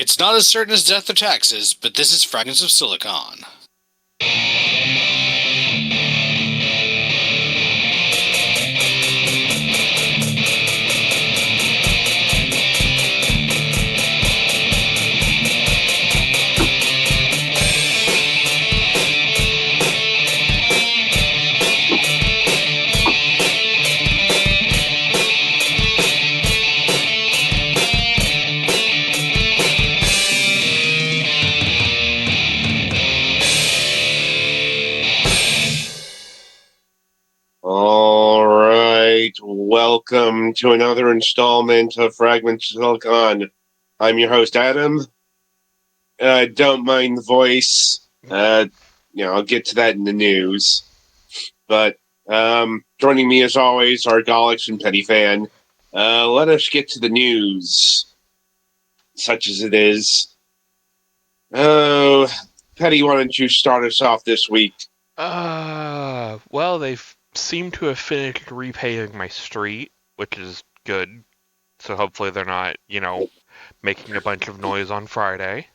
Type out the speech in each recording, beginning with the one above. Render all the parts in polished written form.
It's not as certain as death or taxes, but this is Fragments of Silicon. All right, welcome to another installment of Fragments of Silicon. I'm your host, Adam. Don't mind the voice. I'll get to that in the news. But joining me, as always, are Galax and Petty Fan. Let us get to the news, such as it is. Oh, Petty, why don't you start us off this week? Well, they seem to have finished repaving my street, which is good. So hopefully they're not, making a bunch of noise on Friday.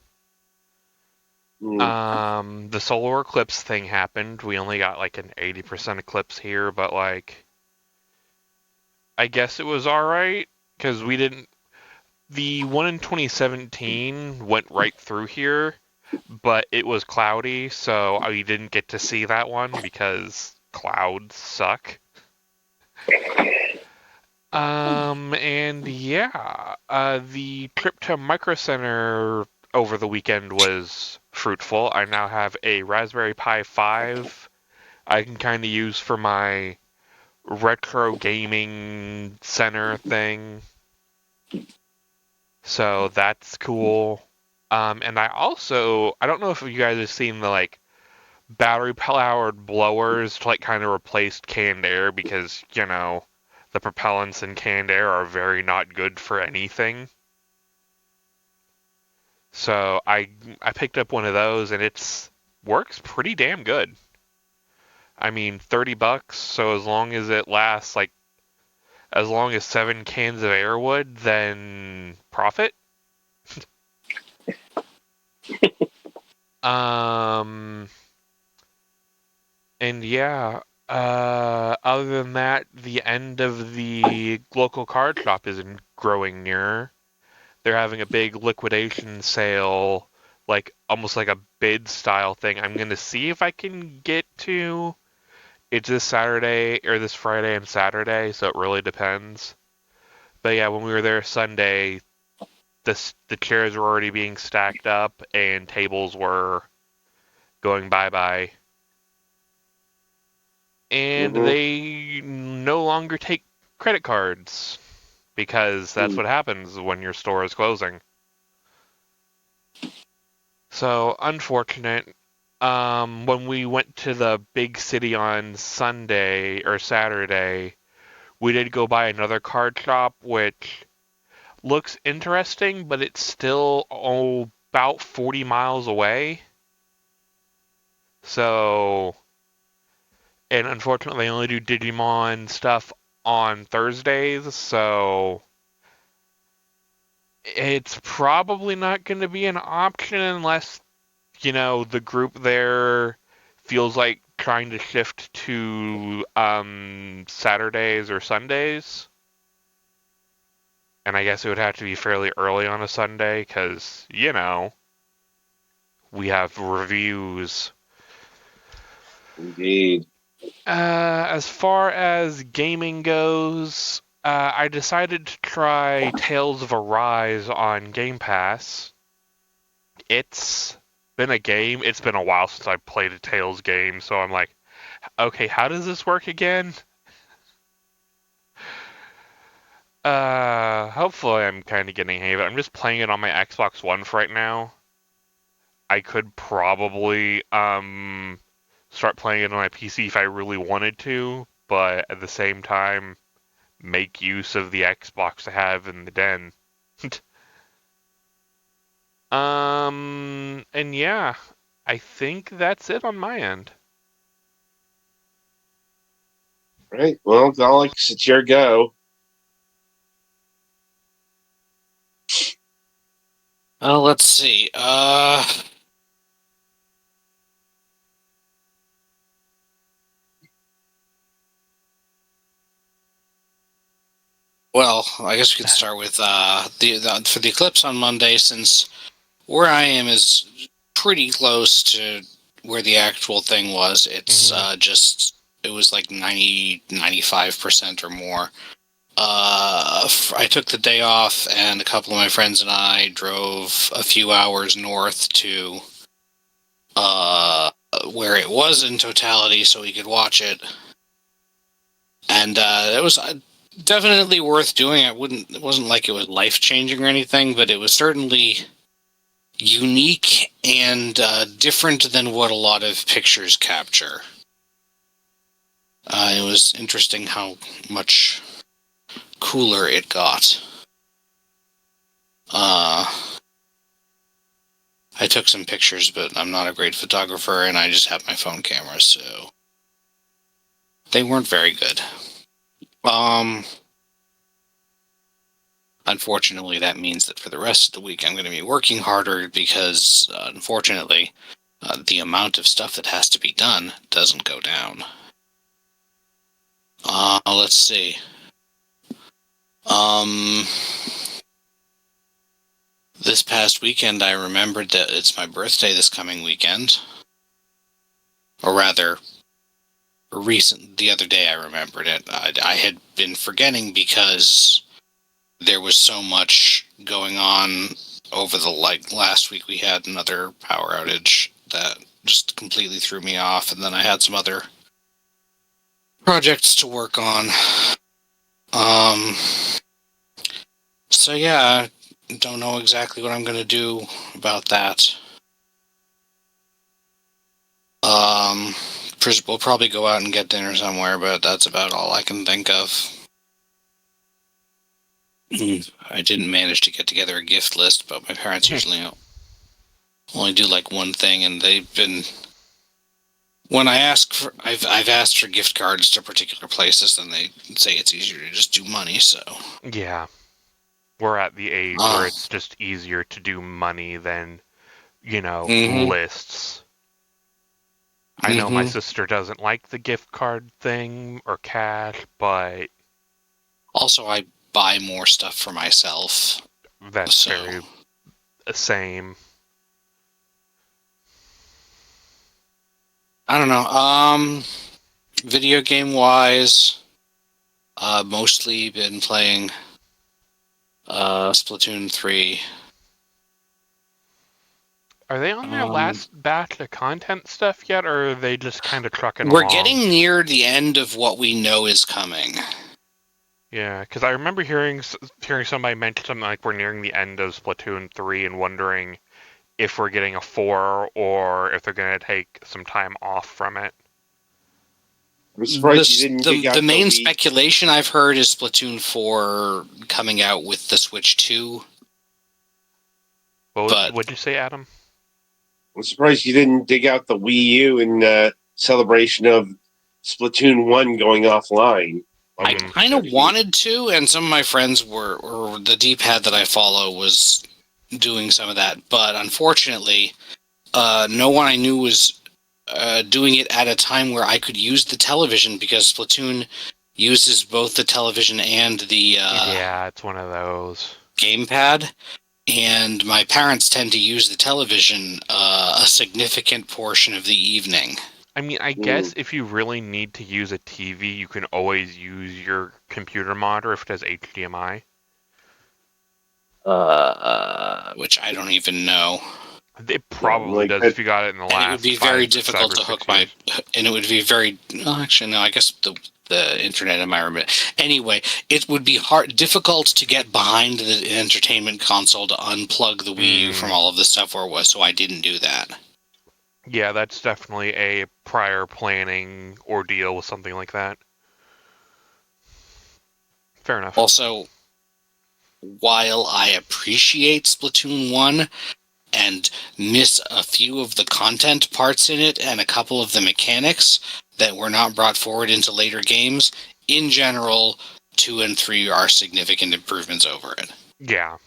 The solar eclipse thing happened. We only got like an 80% eclipse here, but like, I guess it was alright, because we didn't. The one in 2017 went right through here, but it was cloudy, so we didn't get to see that one because clouds suck. And yeah, the trip to Micro Center over the weekend was fruitful. I now have a Raspberry Pi 5 I can kind of use for my retro gaming center thing. So that's cool. And I don't know if you guys have seen the like battery powered blowers to like kind of replace canned air because, the propellants in canned air are very not good for anything. So I picked up one of those and it's works pretty damn good. I mean, $30, so as long as it lasts like as long as 7 cans of air would, then profit. um And yeah, other than that, the end of the local card shop isn't growing nearer. They're having a big liquidation sale, like almost like a bid style thing. I'm gonna see if I can get to. It's this Saturday or this Friday and Saturday, so it really depends. But yeah, when we were there Sunday, the chairs were already being stacked up and tables were going bye bye. And they no longer take credit cards because that's what happens when your store is closing. So unfortunate. When we went to the big city on Sunday or Saturday, we did go by another card shop, which looks interesting, but it's still about 40 miles away. So, and unfortunately, they only do Digimon stuff on Thursdays, so it's probably not going to be an option unless, the group there feels like trying to shift to Saturdays or Sundays. And I guess it would have to be fairly early on a Sunday because, we have reviews. Indeed. As far as gaming goes, I decided to try Tales of Arise on Game Pass. It's been a game. It's been a while since I played a Tales game, so I'm like, okay, how does this work again? Hopefully I'm kind of getting hang of it. I'm just playing it on my Xbox One for right now. I could probably start playing it on my PC if I really wanted to, but at the same time, make use of the Xbox I have in the den. And yeah, I think that's it on my end. Right. Well, Alex, it's your go. Let's see. Well, I guess we could start with for the eclipse on Monday, since where I am is pretty close to where the actual thing was. It's it was like 95% or more. I took the day off, and a couple of my friends and I drove a few hours north to where it was in totality so we could watch it. And it was definitely worth doing. It wasn't like it was life-changing or anything, but it was certainly unique and different than what a lot of pictures capture. It was interesting how much cooler it got. I took some pictures, but I'm not a great photographer, and I just have my phone camera, so they weren't very good. Unfortunately, that means that for the rest of the week I'm going to be working harder because, unfortunately, the amount of stuff that has to be done doesn't go down. Let's see. This past weekend, I remembered that it's my birthday this coming weekend. Or rather, the other day I remembered it. I had been forgetting because there was so much going on over the last week. We had another power outage that just completely threw me off, and then I had some other projects to work on. So yeah, I don't know exactly what I'm going to do about that. We'll probably go out and get dinner somewhere, but that's about all I can think of. I didn't manage to get together a gift list, but my parents usually only do like one thing, and they've been... When I ask for... I've asked for gift cards to particular places, and they say it's easier to just do money, so... Yeah. We're at the age where it's just easier to do money than, lists. I know my sister doesn't like the gift card thing or cash, but... Also, I buy more stuff for myself. That's very the same. I don't know. Video game wise, mostly been playing Splatoon 3. Are they on their last batch of content stuff yet, or are they just kind of trucking We're along? getting near the end of what we know is coming. Yeah, because I remember hearing somebody mention something like we're nearing the end of Splatoon 3 and wondering if we're getting a 4 or if they're going to take some time off from it. I'm surprised you didn't dig out the main speculation I've heard is Splatoon 4 coming out with the Switch 2. What'd you say, Adam? I'm surprised you didn't dig out the Wii U in celebration of Splatoon 1 going offline. I kind of wanted to, and some of my friends or the D-pad that I follow was doing some of that, but unfortunately, no one I knew was doing it at a time where I could use the television, because Splatoon uses both the television and the yeah, it's one of those gamepad, and my parents tend to use the television a significant portion of the evening. I mean, I guess if you really need to use a TV, you can always use your computer monitor if it has HDMI. Which I don't even know. It probably does if you got it in the last. And it would be very difficult to hook my. And it would be very. Actually, no. I guess the internet in my room. Anyway, it would be difficult to get behind the entertainment console to unplug the Wii U from all of the stuff where it was. So I didn't do that. Yeah, that's definitely a prior planning ordeal with something like that. Fair enough. Also, while I appreciate Splatoon 1 and miss a few of the content parts in it and a couple of the mechanics that were not brought forward into later games, in general, 2 and 3 are significant improvements over it. Yeah.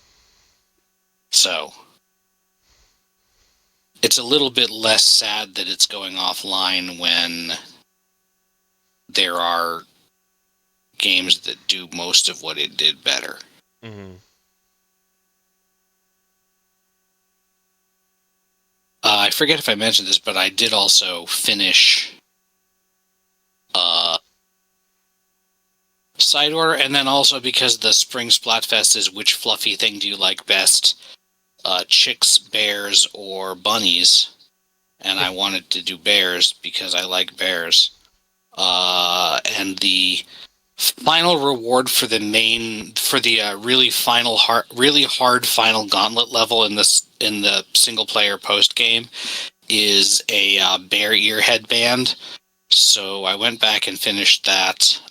So, it's a little bit less sad that it's going offline when there are games that do most of what it did better. Mm-hmm. I forget if I mentioned this, but I did also finish Side Order, and then also because the Spring Splatfest is which fluffy thing do you like best, chicks, bears, or bunnies, and I wanted to do bears because I like bears. And the final reward for the really hard final gauntlet level in the single player post game is a bear ear headband. So I went back and finished that.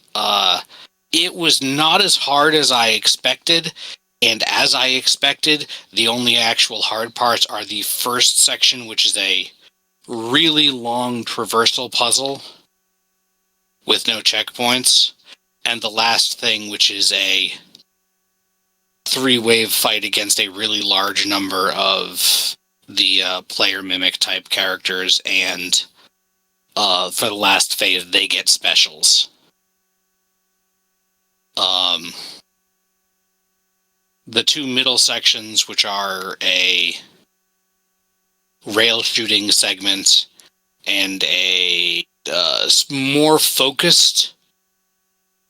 It was not as hard as I expected, and as I expected, the only actual hard parts are the first section, which is a really long traversal puzzle with no checkpoints, and the last thing, which is a 3-wave fight against a really large number of the player mimic type characters, and for the last phase, they get specials. The two middle sections, which are a rail shooting segment and a more focused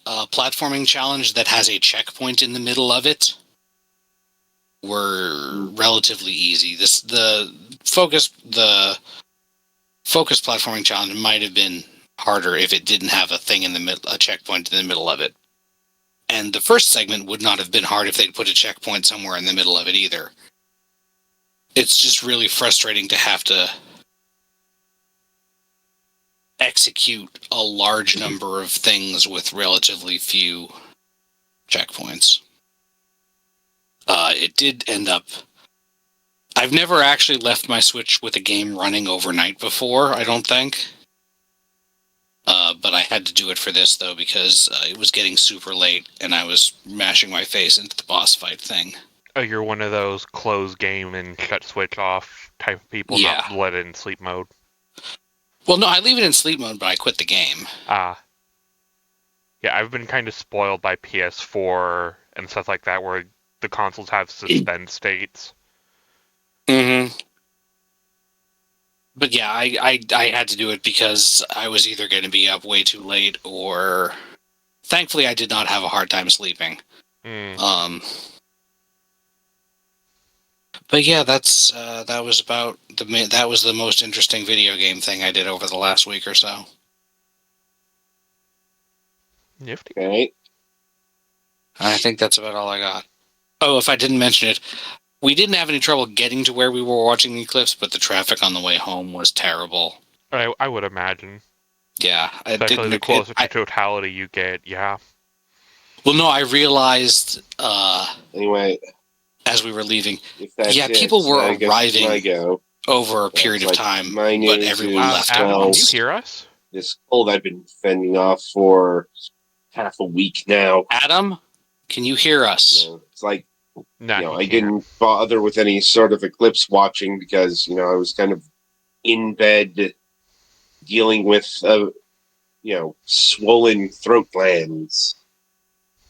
platforming challenge that has a checkpoint in the middle of it, were relatively easy. The focus platforming challenge might have been harder if it didn't have a checkpoint in the middle of it. And the first segment would not have been hard if they'd put a checkpoint somewhere in the middle of it either. It's just really frustrating to have to execute a large number of things with relatively few checkpoints. It did end up... I've never actually left my Switch with a game running overnight before, I don't think. But I had to do it for this, though, because it was getting super late, and I was mashing my face into the boss fight thing. Oh, you're one of those close game and shut Switch off type of people, Yeah. not let it in sleep mode. Well, no, I leave it in sleep mode, but I quit the game. Yeah, I've been kind of spoiled by PS4 and stuff like that, where the consoles have suspend states. Mm-hmm. But yeah, I had to do it because I was either going to be up way too late, or thankfully I did not have a hard time sleeping. But yeah, that was the most interesting video game thing I did over the last week or so. Nifty. Okay. I think that's about all I got. Oh, if I didn't mention it, we didn't have any trouble getting to where we were watching the eclipse, but the traffic on the way home was terrible. I would imagine. Yeah. Especially the closer to totality you get, yeah. Well, no, I realized Anyway, as we were leaving, if that's people were I arriving go. over a period of time, but everyone left at Adam, once. can you hear us? This cold I've been fending off for half a week now. Adam, can you hear us? It's like, No, I didn't bother with any sort of eclipse watching because, I was kind of in bed dealing with, swollen throat glands.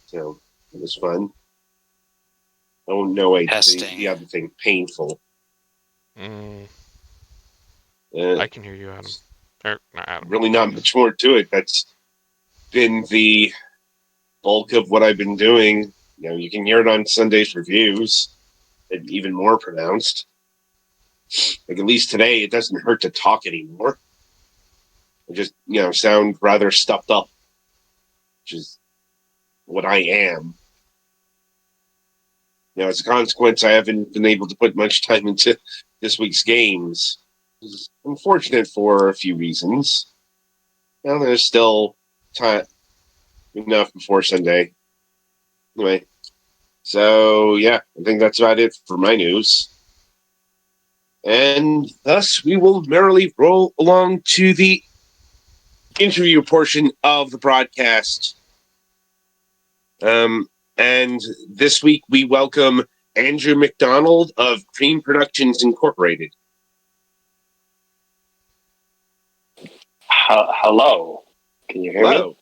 So it was fun. Oh, no, wait, the other thing, painful. I can hear you, Adam. Not Adam. Really not much more to it. That's been the bulk of what I've been doing. You can hear it on Sunday's reviews. It's even more pronounced. Like, at least today, it doesn't hurt to talk anymore. I just, sound rather stuffed up, which is what I am. As a consequence, I haven't been able to put much time into this week's games. It's unfortunate for a few reasons. There's still time enough before Sunday. Anyway, so yeah, I think that's about it for my news. And thus, we will merrily roll along to the interview portion of the broadcast. And this week we welcome Andrew McDonald of Cream Productions Incorporated. Hello. Can you hear me? Hello.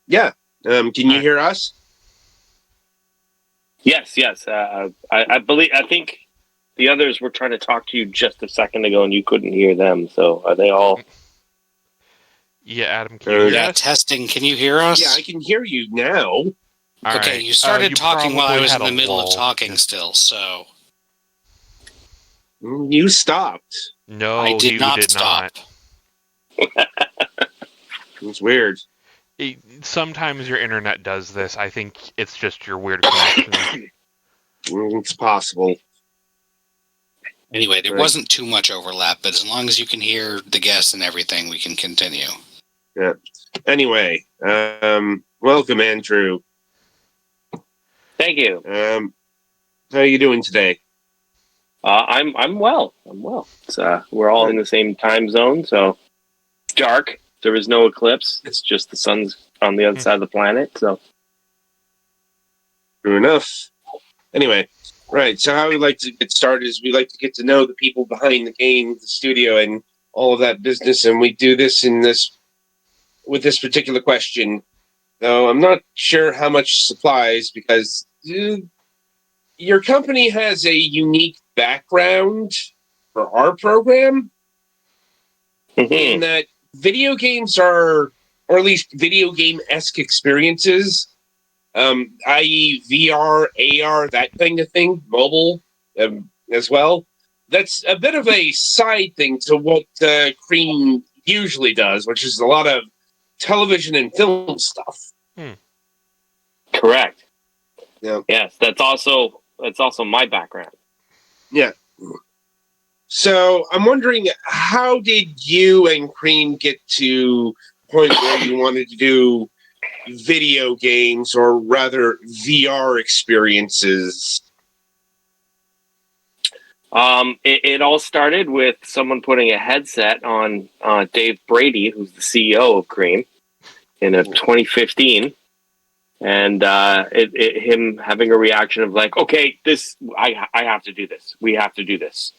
Yeah. Can you hear us? Yes. I think the others were trying to talk to you just a second ago, and you couldn't hear them. So are they all? Yeah, Adam, can you hear Yeah, us? testing. Can you hear us? Yeah, I can hear you now. All Okay, right. you started You talking while I probably was in had the a middle of lull. talking Yeah. still, so You stopped. No, I did he not did stop. not. It's weird. Sometimes your internet does this. I think it's just your weird connection. It's possible. Anyway, there Right. wasn't too much overlap, but as long as you can hear the guests and everything, we can continue. Yeah. Anyway, welcome, Andrew. Thank you. How are you doing today? I'm well. I'm well. It's, we're all in the same time zone, so it's dark. There is no eclipse. It's just the sun's on the other side of the planet. So True enough. Anyway, right. So how we like to get started is we like to get to know the people behind the game, the studio, and all of that business. And we do this with this particular question. Though I'm not sure how much supplies because your company has a unique background for our program in that video games are, or at least video game-esque experiences, i.e. VR, AR, that kind of thing, mobile as well. That's a bit of a side thing to what Cream usually does, which is a lot of television and film stuff. correct. Yeah. Yes, that's also my background. Yeah. So I'm wondering, how did you and Cream get to the point where you wanted to do video games, or rather VR experiences? It all started with someone putting a headset on Dave Brady, who's the CEO of Cream, in 2015, and him having a reaction of like, okay, I have to do this. We have to do this.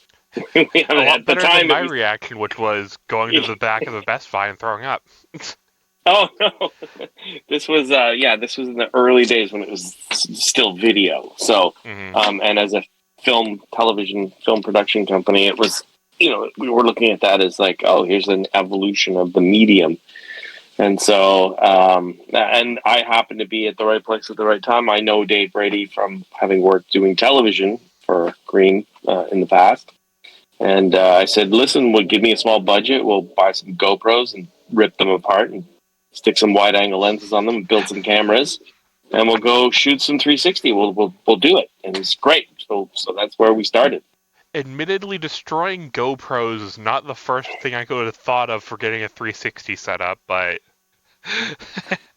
A lot better than my was, reaction, which was going to the back of the Best Buy and throwing up. Oh no! This was this was in the early days when it was still video. So, and as a film production company, it was, we were looking at that as like, oh, here's an evolution of the medium. And so, and I happened to be at the right place at the right time. I know Dave Brady from having worked doing television for Green in the past. And I said, listen, give me a small budget. We'll buy some GoPros and rip them apart and stick some wide angle lenses on them and build some cameras. And we'll go shoot some 360. We'll do it. And it's great. So that's where we started. Admittedly, destroying GoPros is not the first thing I could have thought of for getting a 360 set up, but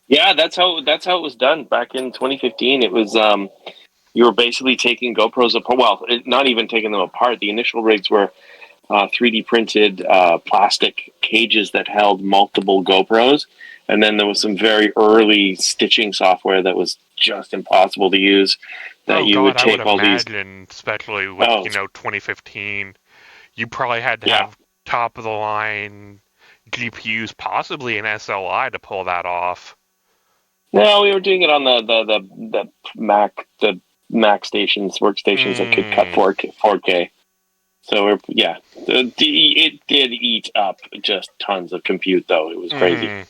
yeah, that's how it was done back in 2015. It was you were basically taking GoPros apart. Well, not even taking them apart. The initial rigs were 3D printed plastic cages that held multiple GoPros, and then there was some very early stitching software that was just impossible to use. That would take I would all imagine, especially with 2015, you probably had to have top of the line GPUs, possibly an SLI, to pull that off. No, we were doing it on the Mac workstations that could cut 4K. So it did eat up just tons of compute, though. It was crazy.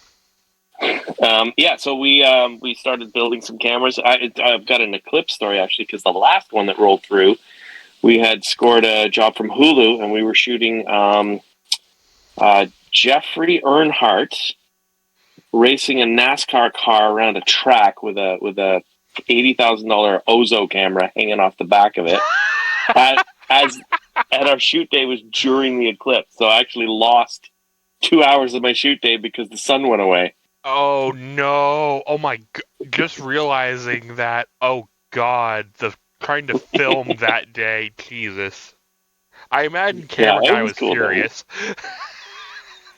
So we started building some cameras. I've got an Eclipse story actually, because the last one that rolled through, we had scored a job from Hulu, and we were shooting Jeffrey Earnhardt racing a NASCAR car around a track with a $80,000 Ozo camera hanging off the back of it. And our shoot day was during the eclipse, so I actually lost 2 hours of my shoot day because the sun went away. Oh no! Oh my! Just realizing that. Oh god! The trying to film that day. Jesus! I imagine camera guy was cool, furious.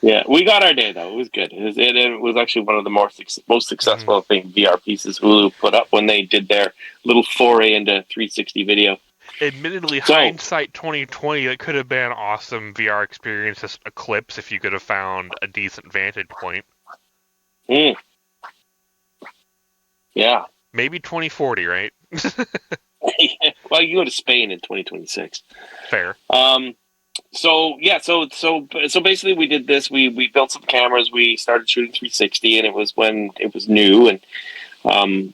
Yeah, we got our day though. It was good. It was actually one of the most successful, I think, VR pieces Hulu put up when they did their little foray into 360 video. Admittedly, So- hindsight 2020, that could have been an awesome VR experience as Eclipse if you could have found a decent vantage point. Mm. Yeah. Maybe 2040, right? Well, you go to Spain in 2026. Fair. So basically we did this. We built some cameras. We started shooting 360, and it was when it was new, and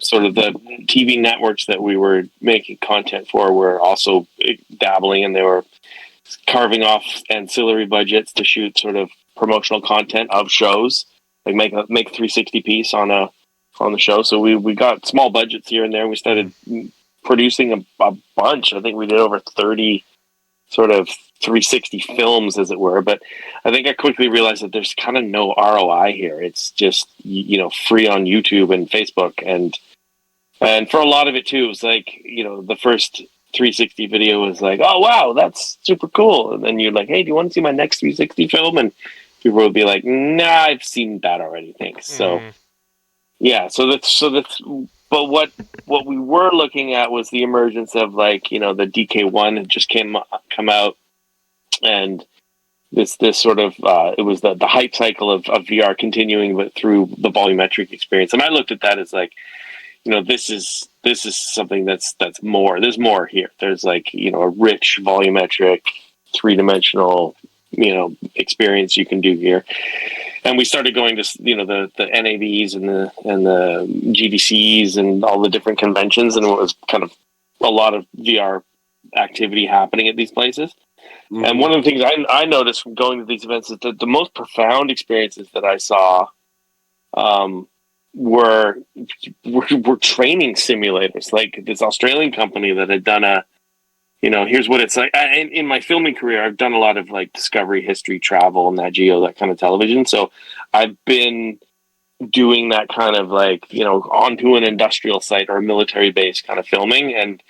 sort of the TV networks that we were making content for were also dabbling, and they were carving off ancillary budgets to shoot sort of promotional content of shows, like make a 360 piece on the show. So we got small budgets here and there. We started producing a bunch. I think we did over 30 sort of 360 films, as it were. But I think I quickly realized that there's kind of no ROI here. It's just, free on YouTube and Facebook. And for a lot of it too, it was like, the first 360 video was like, oh, wow, that's super cool. And then you're like, hey, do you want to see my next 360 film? And people would be like, nah, I've seen that already. Thanks. So yeah, but what we were looking at was the emergence of the DK1 had just come out, and this sort of it was the hype cycle of VR continuing, but through the volumetric experience. And I looked at that as like, this is something that's more. There's more here. There's a rich volumetric 3-dimensional experience you can do here. And we started going to the NABs and the GDCs and all the different conventions, and it was kind of a lot of VR activity happening at these places. Mm-hmm. And one of the things I noticed from going to these events is that the most profound experiences that I saw were training simulators. Like this Australian company that had done here's what it's like. In my filming career, I've done a lot of Discovery, History, Travel, Nat Geo, that kind of television. So I've been doing that kind of onto an industrial site or a military base kind of filming. And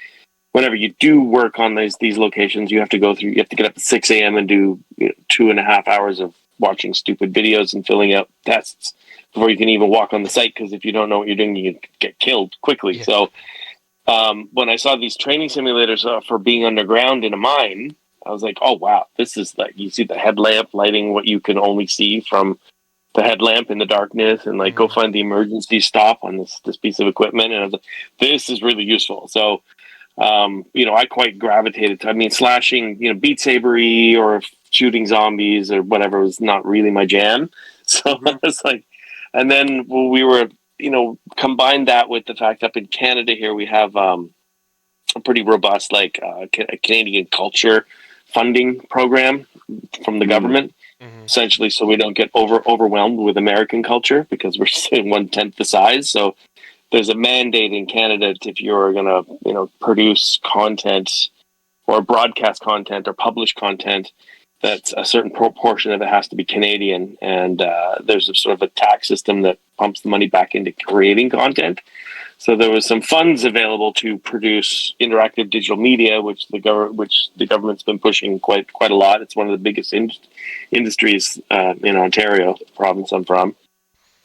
whenever you do work on these locations, you have to get up at 6 a.m. and do 2.5 hours of watching stupid videos and filling out tests before you can even walk on the site. Because if you don't know what you're doing, you can get killed quickly. Yeah. So when I saw these training simulators for being underground in a mine, I was like, oh, wow, this is you see the headlamp lighting what you can only see from the headlamp in the darkness, and go find the emergency stop on this piece of equipment. And I was like, this is really useful. So, I quite gravitated to, slashing, Beat Saber-y or shooting zombies or whatever was not really my jam. So it's and then we were, combine that with the fact up in Canada here, we have a pretty robust, a Canadian culture funding program from the government, essentially, so we don't get overwhelmed with American culture because we're 1/10 the size. So there's a mandate in Canada if you're going to, produce content or broadcast content or publish content, that a certain proportion of it has to be Canadian, and there's a sort of a tax system that pumps the money back into creating content. So there was some funds available to produce interactive digital media, which the government's been pushing quite a lot. It's one of the biggest industries in Ontario, the province I'm from.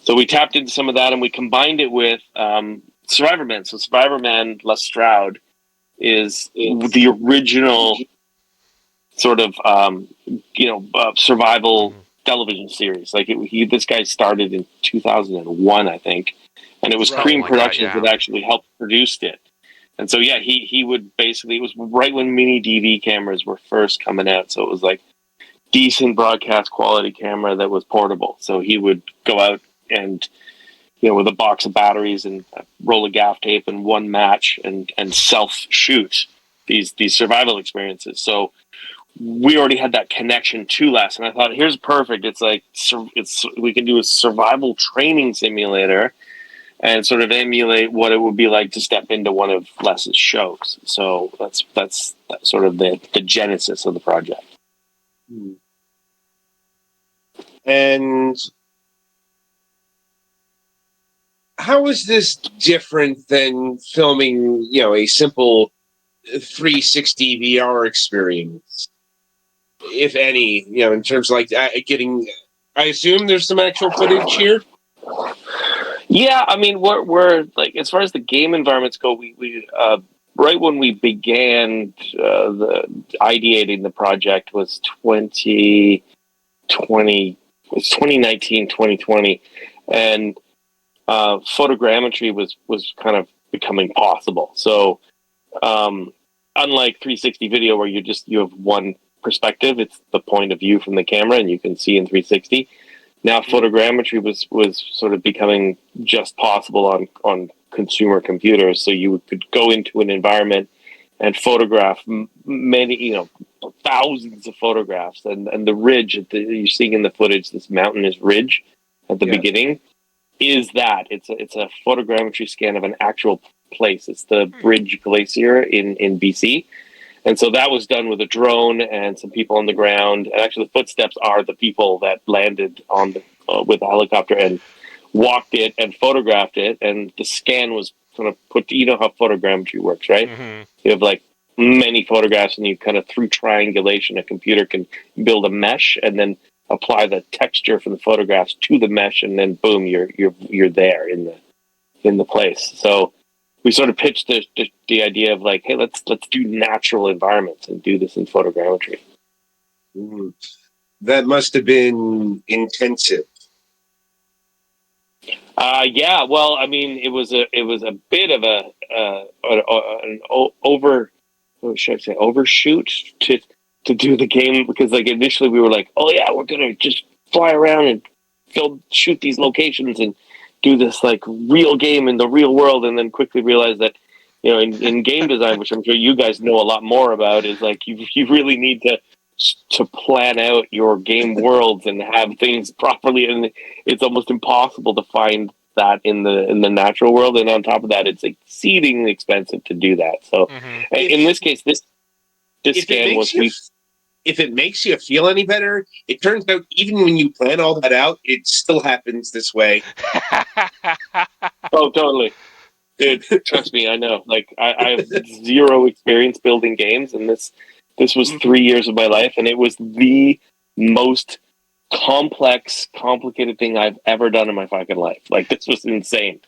So we tapped into some of that, and we combined it with Survivorman. So Survivorman Les Stroud is the original sort of survival television series. This guy started in 2001, I think, and it was Cream Productions that actually helped produce it. And so he would basically, it was right when mini DV cameras were first coming out, so it was decent broadcast quality camera that was portable. So he would go out and with a box of batteries and a roll of gaff tape and one match and self shoot these survival experiences. So we already had that connection to Les, and I thought, here's perfect. It's we can do a survival training simulator and sort of emulate what it would be like to step into one of Les's shows. So that's sort of the genesis of the project. And how is this different than filming, a simple 360 VR experience? If any, in terms of getting, I assume there's some actual footage here. Yeah, we're as far as the game environments go, we right when we began the ideating the project was 2019, 2020, and photogrammetry was kind of becoming possible. So unlike 360 video where you have one perspective, it's the point of view from the camera and you can see in 360. Now photogrammetry was sort of becoming just possible on consumer computers. So you could go into an environment and photograph many, thousands of photographs, and the ridge you're seeing in the footage, this mountainous ridge at the beginning, is that it's a photogrammetry scan of an actual place. It's the Bridge Glacier in BC, and so that was done with a drone and some people on the ground. And actually, the footsteps are the people that landed on with the helicopter and walked it and photographed it. And the scan was kind of put. You know how photogrammetry works, right? Mm-hmm. You have like many photographs, and you kind of through triangulation, a computer can build a mesh and then apply the texture from the photographs to the mesh, and then boom, you're there in the place. So we sort of pitched the idea of like, hey, let's do natural environments and do this in photogrammetry. Mm. That must have been intensive. Yeah. Well, I mean, it was a bit of an overshoot to do the game, because like initially we were like, oh yeah, we're gonna just fly around and shoot these locations and do this like real game in the real world, and then quickly realized that in game design, which I'm sure you guys know a lot more about, is like you really need to plan out your game worlds and have things properly, and it's almost impossible to find that in the natural world. And on top of that, it's exceedingly expensive to do that. So in this case, this scan was if it makes you feel any better, it turns out even when you plan all that out, it still happens this way. Oh, totally. Dude, trust me, I know. Like, I have zero experience building games, and this was 3 years of my life, and it was the most complex, complicated thing I've ever done in my fucking life. Like, this was insane.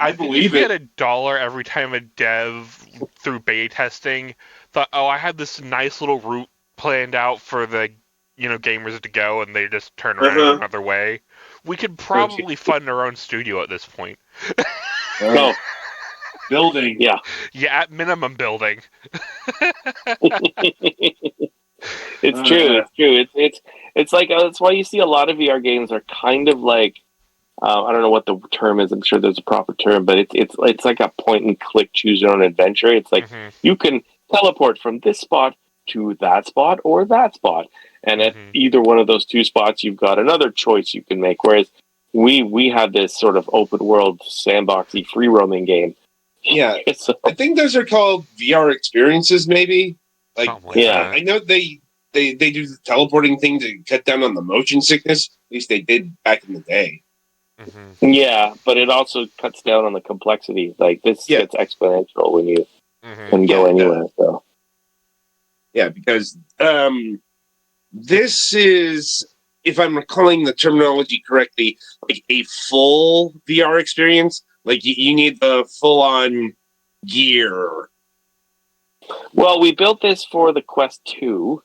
I believe it. If $1 every time a dev through beta testing thought, oh, I had this nice little route planned out for the gamers to go, and they just turn around and go another way, we could probably fund our own studio at this point. No. Building. Yeah, at minimum building. It's true. It's like that's why you see a lot of VR games are kind of like I don't know what the term is. I'm sure there's a proper term, but it's like a point and click, choose your own adventure. It's like you can teleport from this spot to that spot or that spot, and at either one of those two spots, you've got another choice you can make. Whereas we had this sort of open world, sandboxy, free roaming game. Yeah, so, I think those are called VR experiences, maybe. Like, I know they do the teleporting thing to cut down on the motion sickness. At least they did back in the day. Yeah, but it also cuts down on the complexity. Like this gets exponential when you can go anywhere. So yeah, because this is, if I'm recalling the terminology correctly, like a full VR experience. Like you need the full-on gear. Well, we built this for the Quest 2.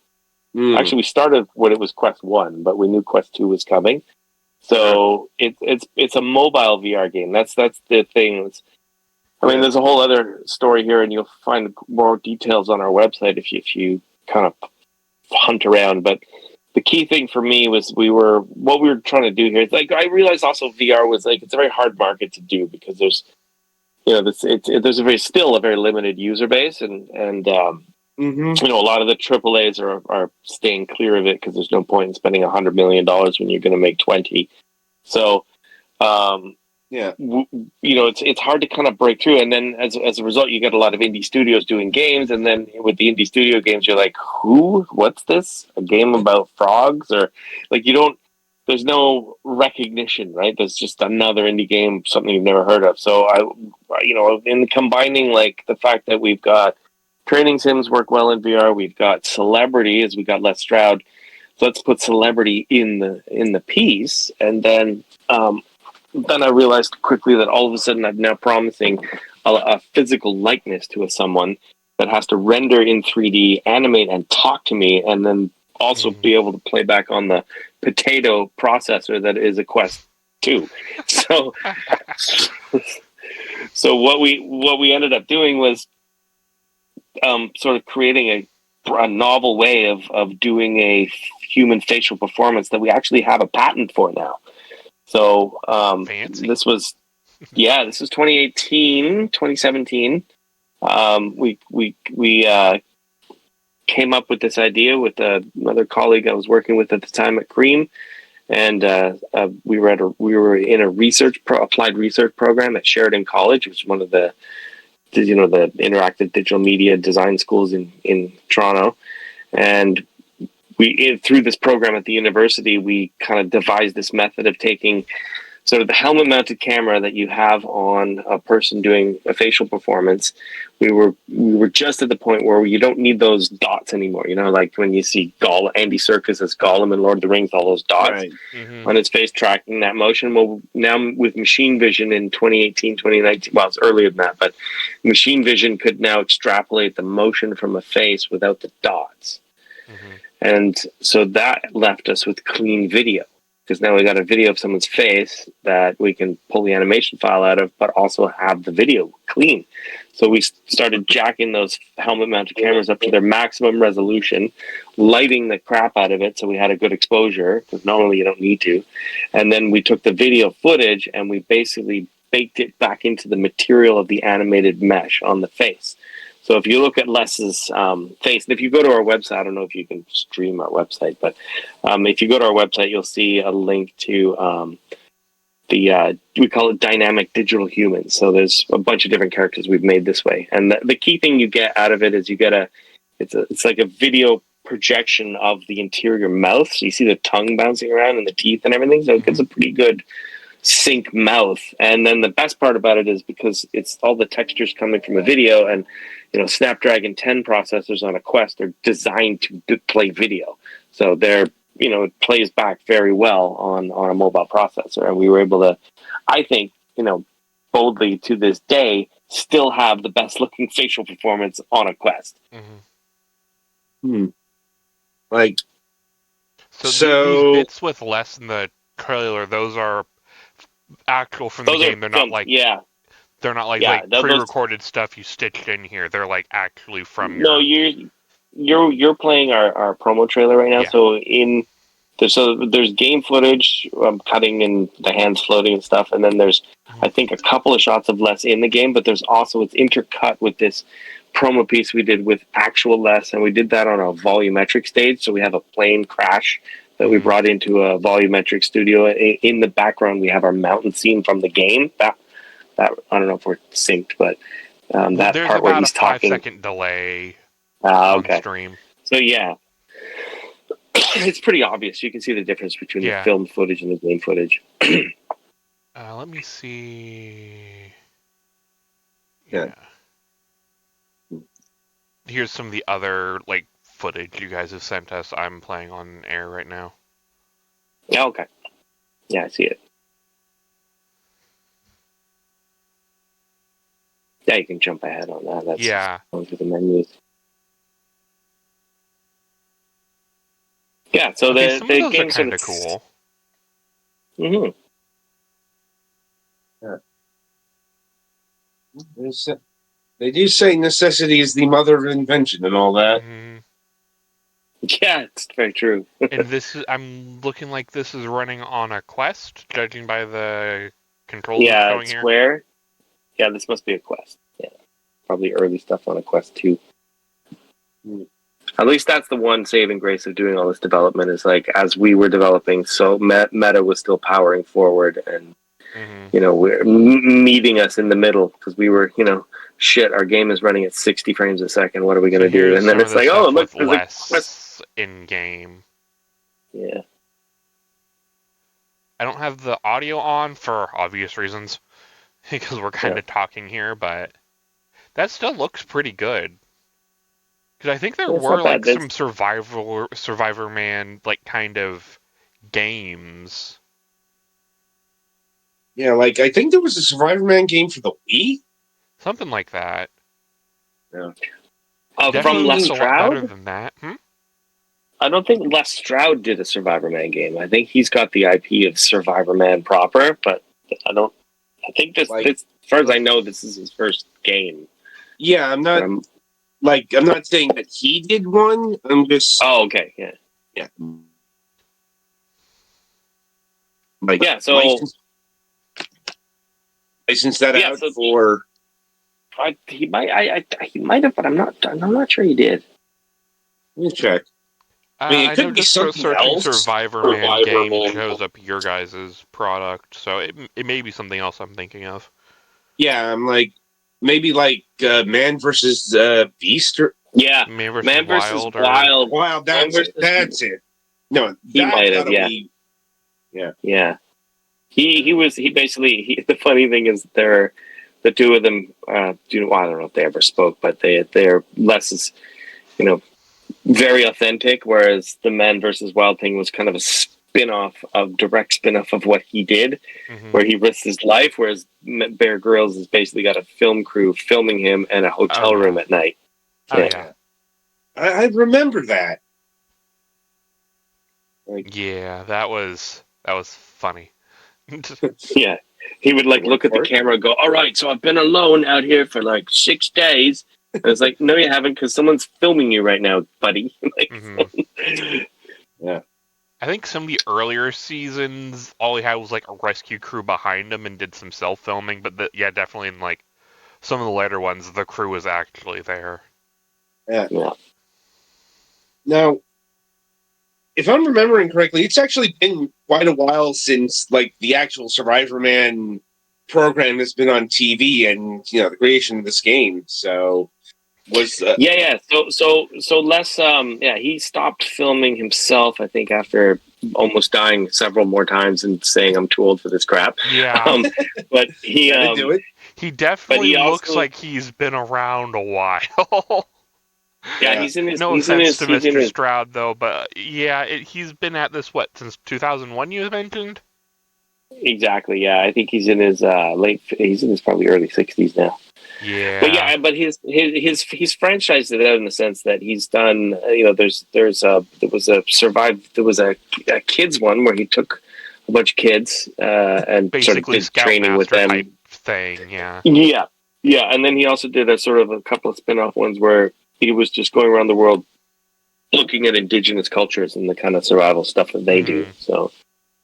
Actually, we started when it was Quest 1, but we knew Quest 2 was coming. So it's a mobile VR game. That's the thing. I mean, there's a whole other story here, and you'll find more details on our website if you kind of hunt around. But the key thing for me was what we were trying to do here. It's like I realized also VR was like it's a very hard market to do because there's there's still a very limited user base, and a lot of the AAAs are staying clear of it because there's no point in spending $100 million when you're going to make 20. So it's hard to kind of break through, and then as a result, you get a lot of indie studios doing games, and then with the indie studio games, you're like, what's this? A game about frogs? Or like there's no recognition, right? There's just another indie game, something you've never heard of. So in combining like the fact that we've got training sims work well in VR, we've got celebrity, as we got Les Stroud. So let's put celebrity in the piece, and then I realized quickly that all of a sudden I'm now promising a physical likeness to someone that has to render in 3D, animate, and talk to me, and then also be able to play back on the potato processor that is a Quest 2. So, so what we ended up doing was sort of creating a novel way of doing a human facial performance that we actually have a patent for now. So Fancy. this was 2018, 2017. We came up with this idea with another colleague I was working with at the time at Cream, and we were in a applied research program at Sheridan College, which is one of the interactive digital media design schools in Toronto, and through this program at the university, we kind of devised this method of taking sort of the helmet mounted camera that you have on a person doing a facial performance. We were just at the point where you don't need those dots anymore. Like when you see Andy Serkis as Gollum in Lord of the Rings, all those dots on his face tracking that motion. Well, now with machine vision in 2018, 2019, well, it's earlier than that, but machine vision could now extrapolate the motion from a face without the dots. And so that left us with clean video, because now we got a video of someone's face that we can pull the animation file out of, but also have the video clean. So we started jacking those helmet-mounted cameras up to their maximum resolution, lighting the crap out of it so we had a good exposure, because normally you don't need to. And then we took the video footage and we basically baked it back into the material of the animated mesh on the face. So if you look at Les's face, and if you go to our website, I don't know if you can stream our website, but if you go to our website, you'll see a link to we call it dynamic digital humans. So there's a bunch of different characters we've made this way. And the key thing you get out of it is you get it's like a video projection of the interior mouth. So you see the tongue bouncing around and the teeth and everything. So it gets a pretty good sync mouth. And then the best part about it is because it's all the textures coming from a video, and Snapdragon 10 processors on a Quest are designed to play video, so it plays back very well on a mobile processor. And we were able to, I think, boldly to this day, still have the best looking facial performance on a Quest. Like, so these bits with less in the trailer, those are actual from the game. They're not like they're not like pre-recorded stuff you stitched in here. They're like actually from you're playing our promo trailer right now. So there's game footage, cutting and the hands floating and stuff, and then there's I think a couple of shots of Les in the game, but there's also it's intercut with this promo piece we did with actual Les, and we did that on a volumetric stage. So we have a plane crash that we brought into a volumetric studio. In the background, we have our mountain scene from the game. That I don't know if we're synced, but that there's part about where he's a talking. 5-second delay on stream. So yeah, it's pretty obvious. You can see the difference between the film footage and the game footage. Let me see. Yeah. Here's some of the other footage you guys have sent us. I'm playing on air right now. Okay. Yeah, I see it. Yeah, you can jump ahead on that. That's going through the menus. Yeah, so the those game are kind of cool. Yeah. They do say necessity is the mother of invention and all that. Yeah, it's very true. And I'm looking like this is running on a Quest, judging by the controls showing here. Square. Yeah, this must be a Quest. Yeah, probably early stuff on a Quest 2. At least that's the one saving grace of doing all this development, is as we were developing, so Meta was still powering forward, and we're meeting us in the middle, because we were, our game is running at 60 frames a second. What are we going to do? And then it's like, oh, look, there's less in game. Yeah. I don't have the audio on for obvious reasons, because we're kind of talking here, but that still looks pretty good. Because I think there were some Survivor Man kind of games. Yeah, I think there was a Survivor Man game for the Wii. Something like that. Yeah. From Definitely Les looks a lot better Stroud? than that. I don't think Les Stroud did a Survivor Man game. I think he's got the IP of Survivor Man proper, but I think this, as far as I know, this is his first game. Yeah, I'm not I'm not saying that he did one. I'm just. Oh, okay, yeah. So license that out for. He might have, but I'm not sure he did. Let me check. I mean, it I could know be just something searching else. Survivor Man game shows up your guys' product, so it may be something else I'm thinking of. Yeah, I'm maybe Man versus Beast or Man versus Wild. Wild. That's it. No, he might have. Yeah. Yeah. He basically the funny thing is the two of them. I don't know if they ever spoke, but they're less as very authentic, whereas the Man versus Wild thing was kind of a direct spin-off of what he did, where he risked his life, whereas Bear Grylls has basically got a film crew filming him in a hotel room at night. Yeah. I remember that. Yeah, that was funny. Yeah. He would look at the camera and go, "All right, so I've been alone out here for 6 days." And it's like, "No, you haven't, because someone's filming you right now, buddy." Yeah. I think some of the earlier seasons, all he had was a rescue crew behind him and did some self-filming, but definitely in some of the later ones, the crew was actually there. Yeah. Now, if I'm remembering correctly, it's actually been quite a while since the actual Survivor Man program has been on TV, and the creation of this game. So was So Les he stopped filming himself, I think, after almost dying several more times and saying, "I'm too old for this crap." Yeah. But he do it. He definitely looks like he's been around a while. Yeah, he's in his. No offense to Mr. Stroud, though, but he's been at this since 2001. You mentioned. Exactly. Yeah, I think he's in his He's in his probably early 60s now. Yeah. But he's franchised it out in the sense that he's done. There was a kids one where he took a bunch of kids and basically sort of did training with them type thing. Yeah. Yeah, and then he also did a couple of spin-off ones where he was just going around the world looking at indigenous cultures and the kind of survival stuff that they do. So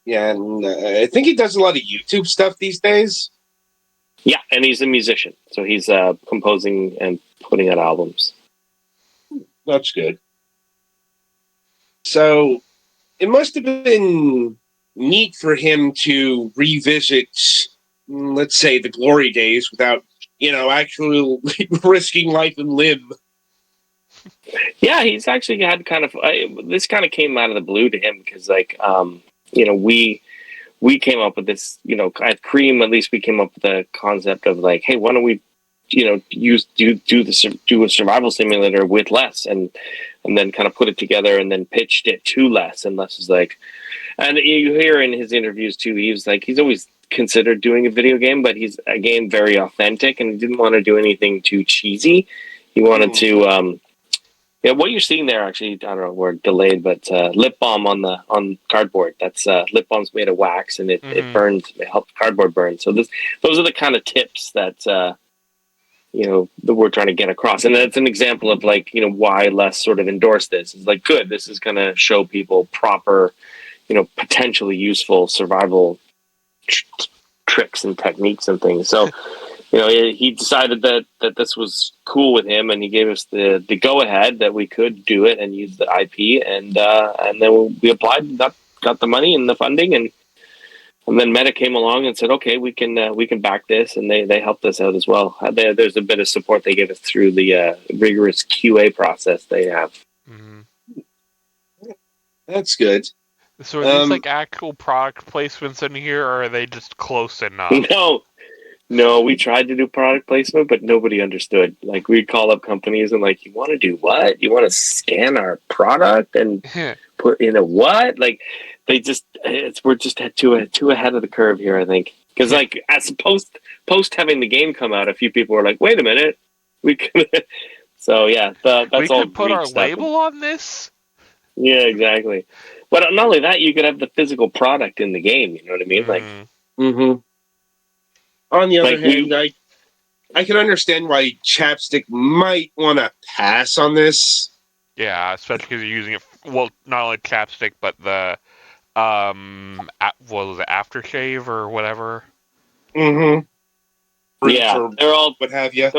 yeah, and I think he does a lot of YouTube stuff these days. Yeah, and he's a musician, so he's composing and putting out albums. That's good. So it must have been neat for him to revisit, let's say, the glory days without, actually risking life and limb. Yeah, he's actually had this kind of came out of the blue to him because, we came up with this, at Cream, at least we came up with the concept of hey, why don't we, do a survival simulator with Les and then kind of put it together and then pitched it to Les, and Les was like, and you hear in his interviews too, he's always considered doing a video game, but he's again very authentic and he didn't want to do anything too cheesy. He wanted to, what you're seeing there, actually, I don't know, we're delayed, but lip balm on cardboard. That's lip balm's made of wax, and it burns. It helps cardboard burn. So those are the kind of tips that that we're trying to get across, and that's an example of why Les sort of endorsed this. It's good. This is going to show people proper, potentially useful survival tricks and techniques and things. So. He decided that this was cool with him, and he gave us the go ahead that we could do it and use the IP, and then we applied, and got the money and the funding, and then Meta came along and said, okay, we can back this, and they helped us out as well. There's a bit of support they gave us through the rigorous QA process they have. That's good. So are these actual product placements in here, or are they just close enough? No, we tried to do product placement, but nobody understood. We'd call up companies and you want to do what? You want to scan our product and put in a what? We're just too ahead of the curve here, I think. Because like as post having the game come out, a few people were like, "Wait a minute, we could." So yeah, that's we all could put Greek our stuff. label on this. Yeah, exactly. But not only that, you could have the physical product in the game. You know what I mean? Like, Mm-hmm. On the other Like hand, I can understand why Chapstick might want to pass on this. Yeah, especially because you're using it. Well, not only chapstick, but the what was it, aftershave or whatever. Mm-hmm. yeah, they're all what have you.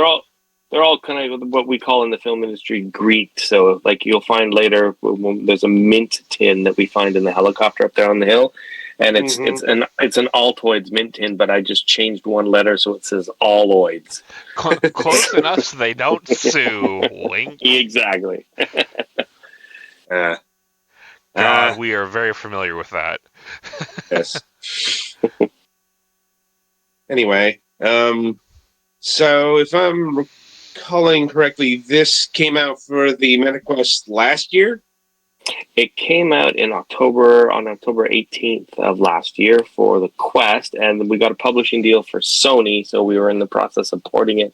they're all kind of what we call in the film industry Greek. So like you'll find later when there's a mint tin that we find in the helicopter up there on the hill, and it's an Altoids mint tin, but I just changed one letter so it says Alloids. Close enough so they don't sue. Wink. Exactly. God, we are very familiar with that. Yes. Anyway, so if I'm recalling correctly, this came out for the MetaQuest last year? It came out on October 18th of last year for the Quest, and we got a publishing deal for Sony, so we were in the process of porting it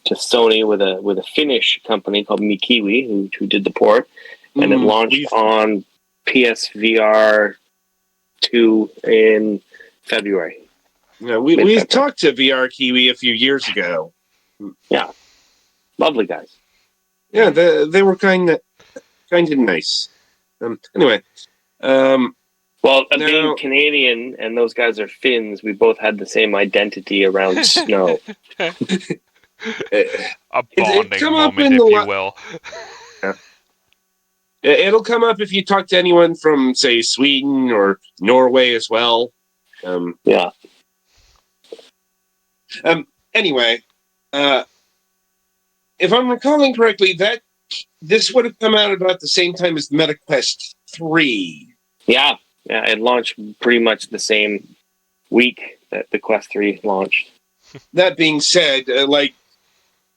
to Sony with a Finnish company called Mikiwi who did the port, and it launched on PSVR 2 in February. Yeah, we talked to VR Kiwi a few years ago. Yeah, lovely guys. Yeah, they were kind of nice. Anyway, well, being Canadian and those guys are Finns, we both had the same identity around snow. A bonding moment, if you will. Yeah. It'll come up if you talk to anyone from, say, Sweden or Norway as well. Yeah. Anyway, if I'm recalling correctly, this would have come out about the same time as the MetaQuest 3. Yeah, it launched pretty much the same week that the Quest 3 launched. That being said,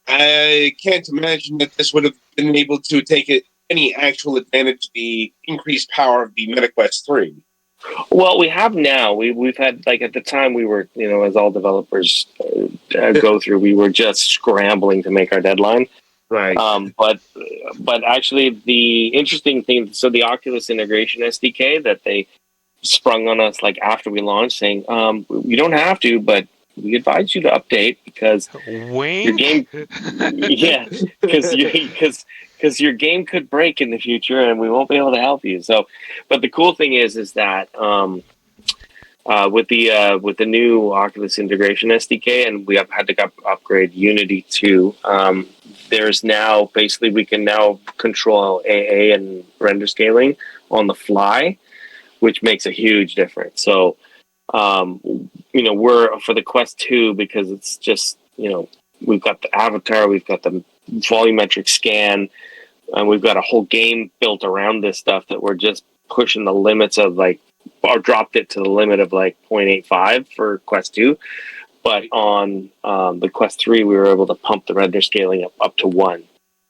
I can't imagine that this would have been able to take any actual advantage of the increased power of the MetaQuest 3. Well, we have now. We've had, like, at the time we were, as all developers go through, we were just scrambling to make our deadline. Right. But actually, the interesting thing, so the Oculus integration SDK that they sprung on us like after we launched, saying, you don't have to, but we advise you to update because your game, because your game could break in the future and we won't be able to help you. So, but the cool thing is that with the new Oculus integration SDK, and we have had to upgrade Unity too. There's now basically we can now control AA and render scaling on the fly, which makes a huge difference. So, we're for the Quest 2 because it's just we've got the avatar, we've got the volumetric scan, and we've got a whole game built around this stuff that we're just pushing the limits of or dropped it to the limit of 0.85 for Quest 2. But on the Quest 3, we were able to pump the render scaling up to 1.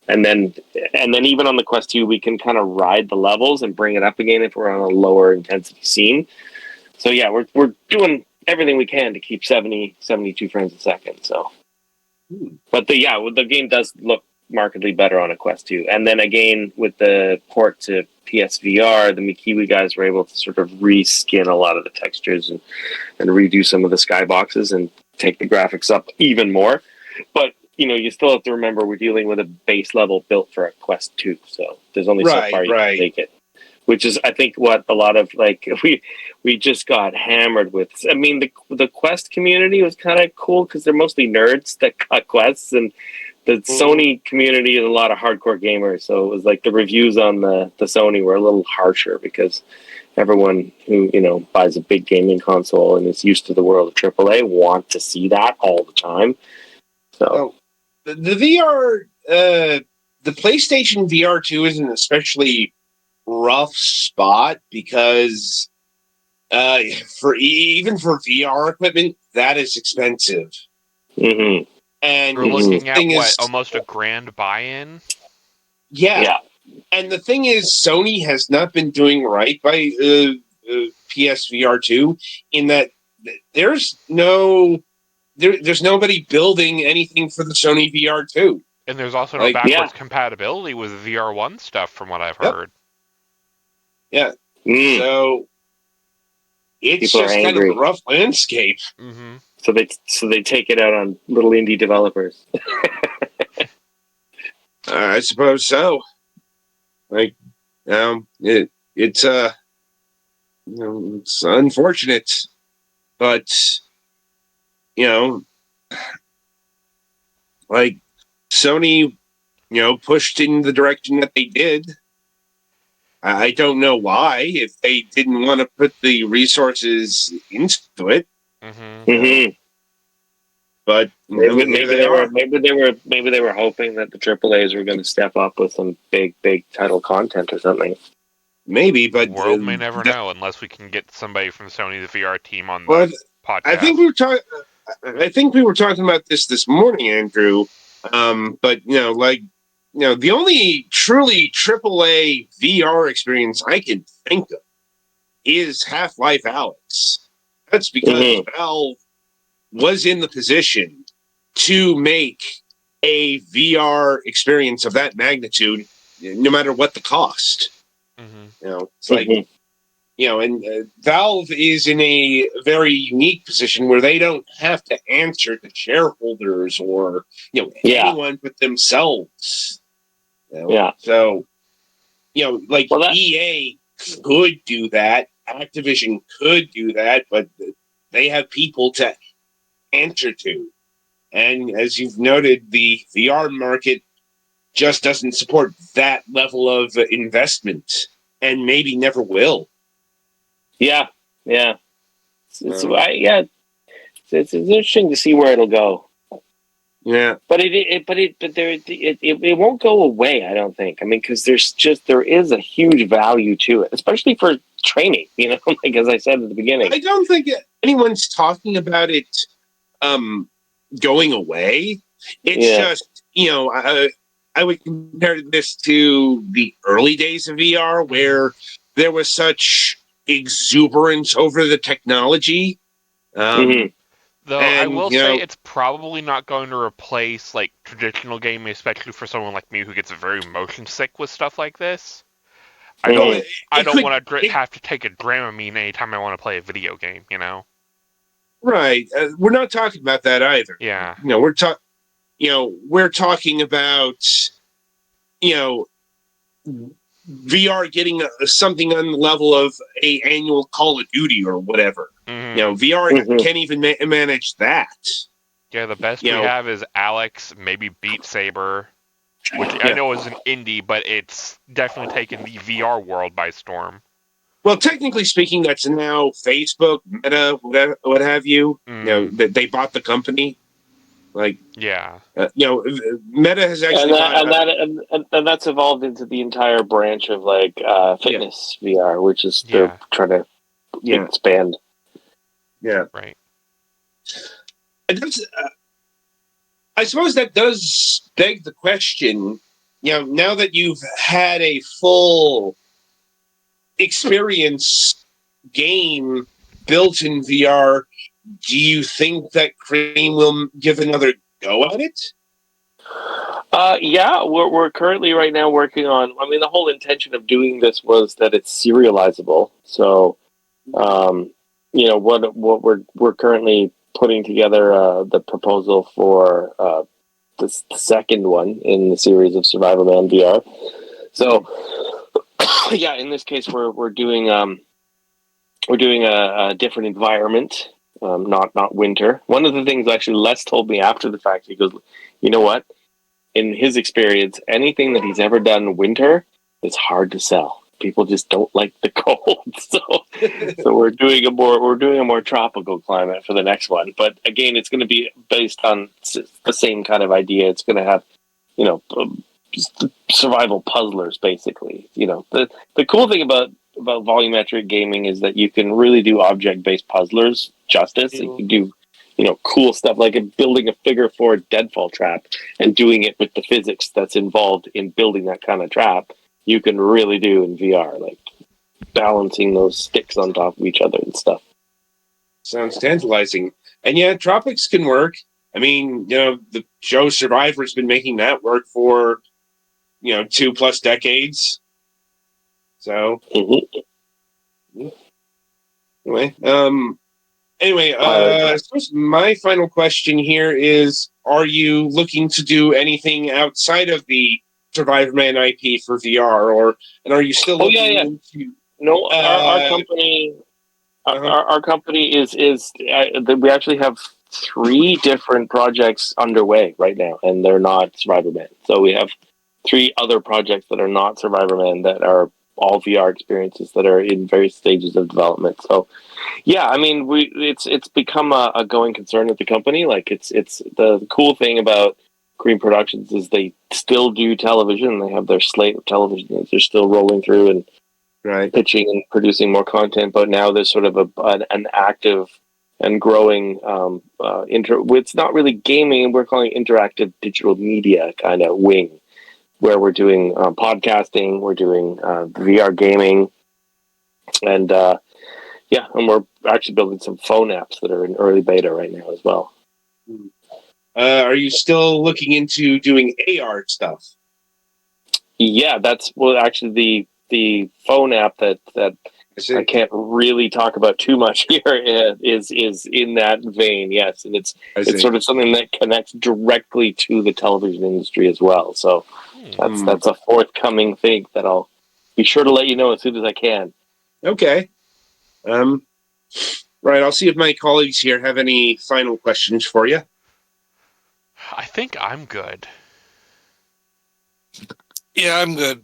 And then even on the Quest 2, we can kind of ride the levels and bring it up again if we're on a lower intensity scene. So yeah, we're doing everything we can to keep 72 frames a second. So, but the game does look markedly better on a Quest 2. And then again, with the port to PSVR, the Mikiwi guys were able to sort of reskin a lot of the textures and redo some of the skyboxes and take the graphics up even more. But, you still have to remember we're dealing with a base level built for a Quest 2. So there's only so far you can take it. Which is, I think, what a lot of, we just got hammered with. I mean, the Quest community was kind of cool because they're mostly nerds that got Quests, and the Sony community is a lot of hardcore gamers. So it was like the reviews on the Sony were a little harsher because everyone who, buys a big gaming console and is used to the world of AAA want to see that all the time. So the VR, the PlayStation VR 2 is an especially rough spot because for VR equipment, that is expensive. Mm-hmm. And we're looking at almost $1,000 buy-in. Yeah. And the thing is, Sony has not been doing right by PSVR 2 in that there's nobody building anything for the Sony VR2. And there's also no Like, backwards compatibility with VR1 stuff, from what I've heard. Yeah. Mm. So it's People are just kind of a angry. rough landscape. Mm-hmm. So they take it out on little indie developers. I suppose so. Like, it's it's unfortunate, but like Sony, pushed in the direction that they did. I don't know why, if they didn't want to put the resources into it. Mm-hmm. Mm-hmm. But Maybe they were hoping that the AAAs were going to step up with some big title content or something. Maybe, but World may never know unless we can get somebody from Sony the VR team on the well, podcast. I think we were talking about this morning, Andrew. But the only truly AAA VR experience I can think of is Half-Life Alyx. That's because Valve was in the position to make a VR experience of that magnitude, no matter what the cost. Mm-hmm. It's like, and Valve is in a very unique position where they don't have to answer to shareholders or anyone but themselves. So, EA could do that, Activision could do that, but they have people to answer to. And as you've noted, the VR market just doesn't support that level of investment, and maybe never will. Yeah. It's interesting to see where it'll go. Yeah, but it won't go away. I don't think. I mean, because there is a huge value to it, especially for training. Like as I said at the beginning. I don't think anyone's talking about it going away. It's just I would compare this to the early days of VR, where there was such exuberance over the technology. Though I will say it's probably not going to replace like traditional gaming, especially for someone like me who gets very motion sick with stuff like this. I don't want to have to take a Dramamine anytime I want to play a video game. Right. We're not talking about that either. Yeah. We're talking about VR getting something on the level of a annual Call of Duty or whatever. VR can't even manage that. Yeah, the best we have is Alex, maybe Beat Saber, which I know is an indie, but it's definitely taken the VR world by storm. Well, technically speaking, that's now Facebook, Meta, what have you. They bought the company. Like, yeah, Meta has actually and that's evolved into the entire branch of like fitness VR, which is they're trying to expand. Yeah, right. I suppose that does beg the question. Now that you've had a full experience game built in VR, do you think that Cream will give another go at it? We're currently right now working on. I mean, the whole intention of doing this was that it's serializable. So, what we're currently putting together the proposal for the second one in the series of Survivor Man VR. So, in this case, we're doing a different environment, not winter. One of the things actually Les told me after the fact, he goes, you know what? In his experience, anything that he's ever done in winter is hard to sell. People just don't like the cold. So we're doing a more tropical climate for the next one. But again, it's going to be based on the same kind of idea. It's going to have, survival puzzlers, basically. The cool thing about volumetric gaming is that you can really do object-based puzzlers justice. You can do cool stuff like building a figure 4 deadfall trap and doing it with the physics that's involved in building that kind of trap. You can really do in VR, like balancing those sticks on top of each other and stuff. Sounds tantalizing. And yeah, Tropics can work. I mean, the show Survivor's been making that work for, 2+ decades. So, anyway, I suppose my final question here is, are you looking to do anything outside of the Survivor Man IP for VR, and are you still looking into... No, our company... Our company is we actually have 3 different projects underway right now, and they're not Survivor Man. So we have 3 other projects that are not Survivor Man that are all VR experiences that are in various stages of development. So, yeah, I mean, it's become a going concern at the company. Like it's the cool thing about Green Productions is they still do television. They have their slate of television that they're still rolling through and pitching and producing more content, but now there's sort of an active and growing it's not really gaming, we're calling it interactive digital media kind of wing, where we're doing podcasting, we're doing VR gaming, and and we're actually building some phone apps that are in early beta right now as well. Are you still looking into doing AR stuff? Yeah, that's actually the phone app that I can't really talk about too much here is in that vein, yes, and it's sort of something that connects directly to the television industry as well. So that's a forthcoming thing that I'll be sure to let you know as soon as I can. Okay. Right. I'll see if my colleagues here have any final questions for you. I think I'm good. Yeah, I'm good.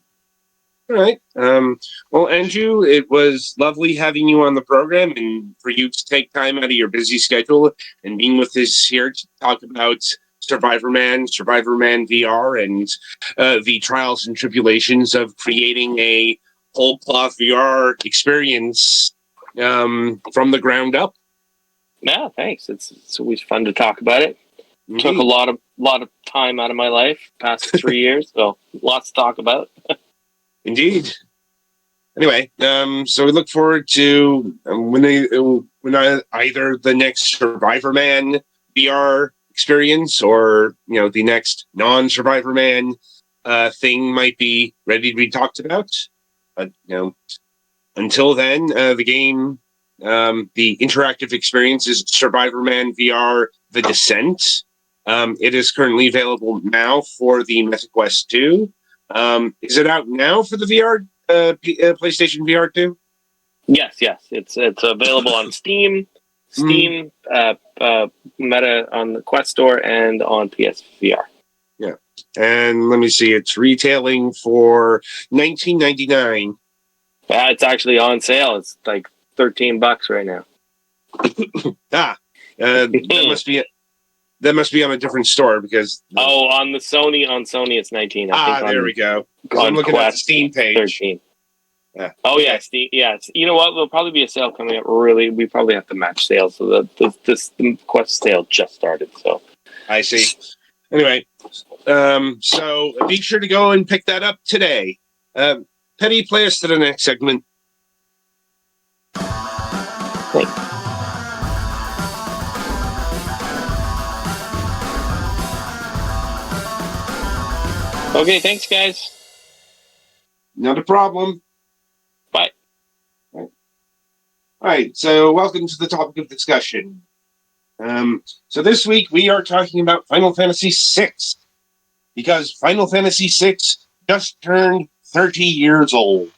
All right. Well, Andrew, it was lovely having you on the program and for you to take time out of your busy schedule and being with us here to talk about Survivor Man VR, and the trials and tribulations of creating a whole cloth VR experience from the ground up. Yeah, thanks. It's always fun to talk about it. Indeed. Took a lot of time out of my life past 3 years, so lots to talk about. Indeed. Anyway, so we look forward to when either the next Survivor Man VR experience or the next non-Survivor Man thing might be ready to be talked about. But until then, the game, the interactive experience is Survivor Man VR: The Descent. It is currently available now for the MetaQuest 2. Is it out now for the VR PlayStation VR 2? Yes, it's available on Steam, Meta on the Quest Store, and on PSVR. Yeah, and let me see, it's retailing for $19.99. Yeah, it's actually on sale. It's like $13 right now. That must be it. That must be on a different store because... on Sony it's 19. I think there we go. Because I'm looking at the Steam page. 13. Yeah. Oh yeah, Steam. Yeah, you know what? There'll probably be a sale coming up. Really, we probably have to match sales. So the Quest sale just started. So I see. Anyway, so be sure to go and pick that up today. Petty, play us to the next segment. Thanks. Okay, thanks, guys. Not a problem. Bye. All right, so welcome to the topic of discussion. So this week we are talking about Final Fantasy VI, because Final Fantasy VI just turned 30 years old.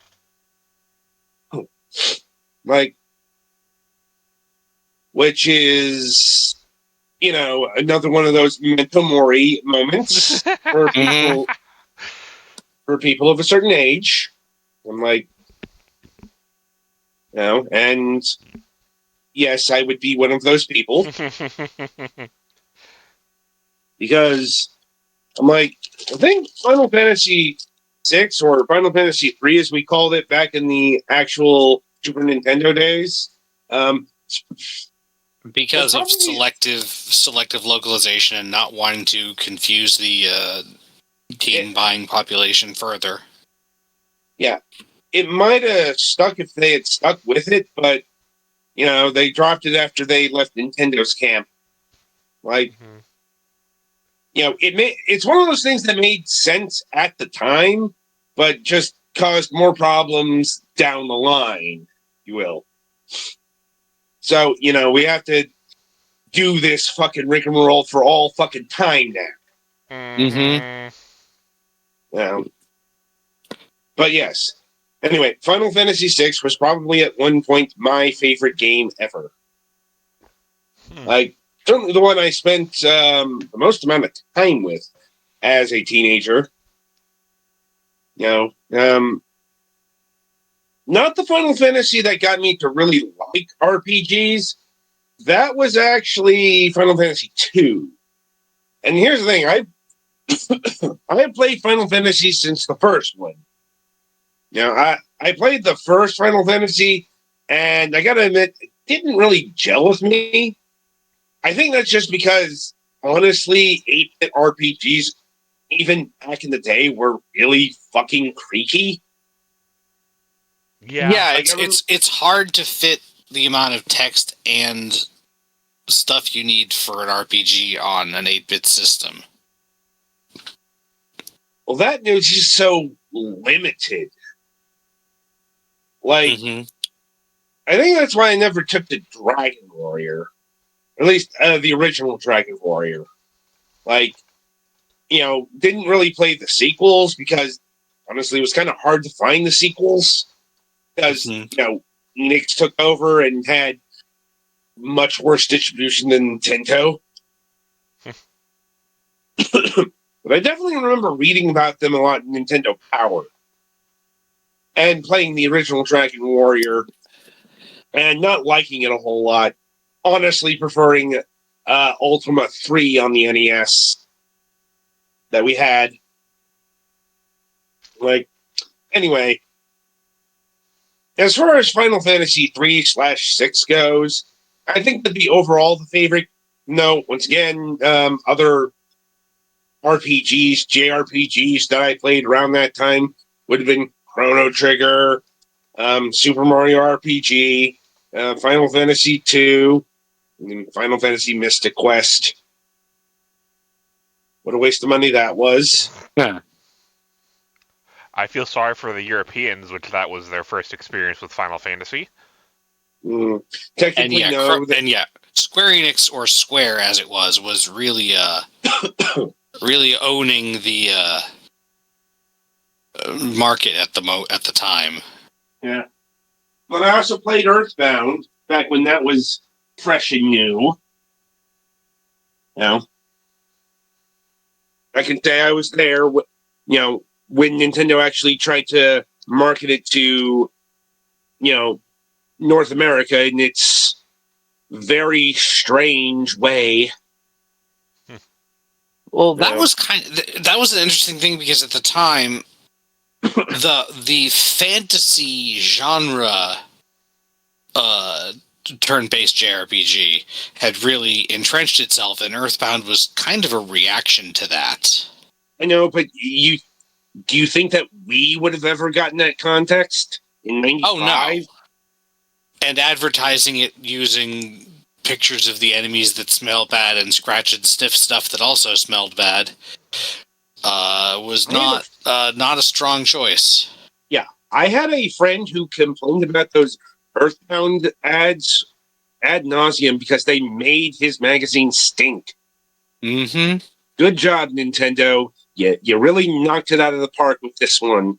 Which is, another one of those memento mori moments for people. For people of a certain age. I'm like, and yes, I would be one of those people. Because I'm like, I think Final Fantasy VI, or Final Fantasy III as we called it back in the actual Super Nintendo days, because of selective localization and not wanting to confuse the teen buying population further. Yeah, it might have stuck if they had stuck with it, but They dropped it after they left Nintendo's camp. Like, it's one of those things that made sense at the time, but just caused more problems down the line, if you will. So, we have to do this fucking rigmarole for all fucking time now. But yes. Anyway, Final Fantasy VI was probably at one point my favorite game ever. Like, certainly the one I spent the most amount of time with as a teenager. Not the Final Fantasy that got me to really like RPGs. That was actually Final Fantasy II. And here's the thing, I have played Final Fantasy since the first one. I played the first Final Fantasy, and I gotta admit, it didn't really gel with me. I think that's just because, honestly, 8-bit RPGs, even back in the day, were really fucking creaky. Yeah, it's hard to fit the amount of text and stuff you need for an RPG on an 8-bit system. Well, that news is so limited. Like, I think that's why I never took the Dragon Warrior. Or at least the original Dragon Warrior. Like, didn't really play the sequels because, honestly, it was kind of hard to find the sequels. Because, Enix took over and had much worse distribution than Nintendo. But I definitely remember reading about them a lot in Nintendo Power. And playing the original Dragon Warrior. And not liking it a whole lot. Honestly preferring Ultima 3 on the NES that we had. Like, anyway. As far as Final Fantasy 3/6 goes, I think that'd be overall the favorite. No, once again, other RPGs, JRPGs that I played around that time would have been Chrono Trigger, Super Mario RPG, Final Fantasy II, and Final Fantasy Mystic Quest. What a waste of money that was. Yeah. I feel sorry for the Europeans, which that was their first experience with Final Fantasy. Technically, Square Enix, or Square as it was really really owning the market at the time. Yeah. But I also played Earthbound back when that was fresh and new. I can say I was there, when Nintendo actually tried to market it to, North America in its very strange way. Well, that was that was an interesting thing because at the time, the fantasy genre turn-based JRPG had really entrenched itself, and Earthbound was kind of a reaction to that. I know, but do you think that we would have ever gotten that context in 95? Oh, no. And advertising it using pictures of the enemies that smell bad and scratch and sniff stuff that also smelled bad was not a strong choice. Yeah, I had a friend who complained about those Earthbound ads ad nauseum because they made his magazine stink. Mm-hmm. Good job, Nintendo. You really knocked it out of the park with this one.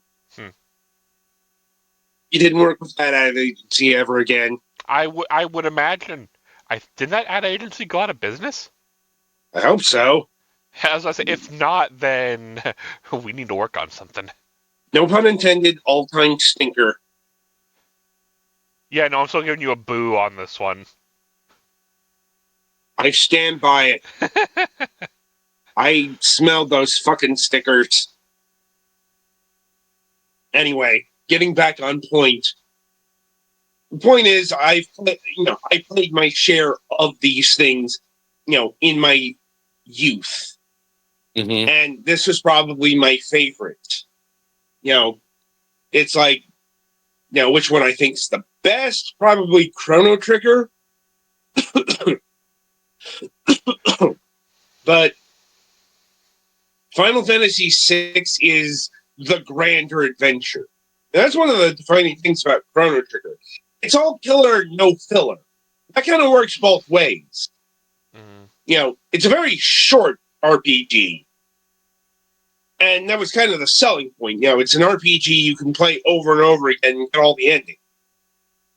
You didn't work with that ad agency ever again. I would imagine. Did that ad agency go out of business? I hope so. As I say, if not, then we need to work on something. No pun intended, all-time stinker. Yeah, no, I'm still giving you a boo on this one. I stand by it. I smelled those fucking stickers. Anyway, getting back on point. The point is, I played my share of these things, in my youth. Mm-hmm. And this was probably my favorite. It's like, Now, which one I think is the best? Probably Chrono Trigger. But Final Fantasy VI is the grander adventure. And that's one of the defining things about Chrono Trigger. It's all killer, no filler. That kind of works both ways. It's a very short RPG. And that was kind of the selling point. It's an RPG you can play over and over again and get all the endings.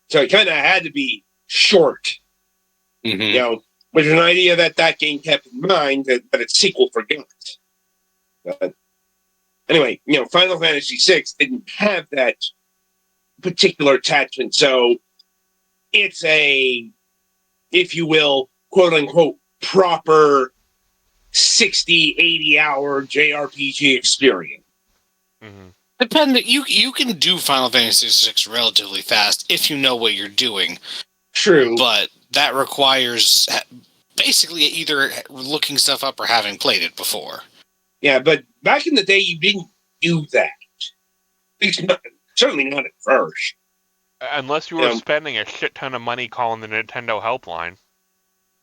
So it kind of had to be short. Which is an idea that game kept in mind that its sequel forgot. But anyway, Final Fantasy VI didn't have that particular attachment. So it's a, if you will, quote unquote, proper 60, 80-hour JRPG experience. You can do Final Fantasy VI relatively fast if you know what you're doing. True. But that requires basically either looking stuff up or having played it before. Yeah, but back in the day, you didn't do that. Certainly not at first. Unless you were spending a shit ton of money calling the Nintendo helpline.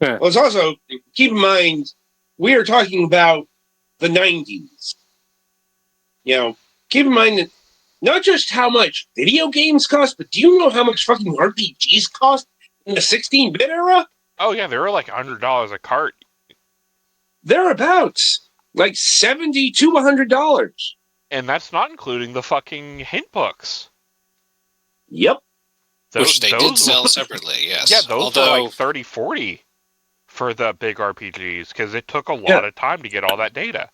Well, it's also, keep in mind, we are talking about the 90s. Keep in mind that not just how much video games cost, but do you know how much fucking RPGs cost in the 16-bit era? Oh, yeah, they were like $100 a cart. Thereabouts. Like $70 to $100. And that's not including the fucking hint books. Yep. Which they did sell separately, yes. Yeah, those were like $30, $40 for the big RPGs, because it took a lot of time to get all that data.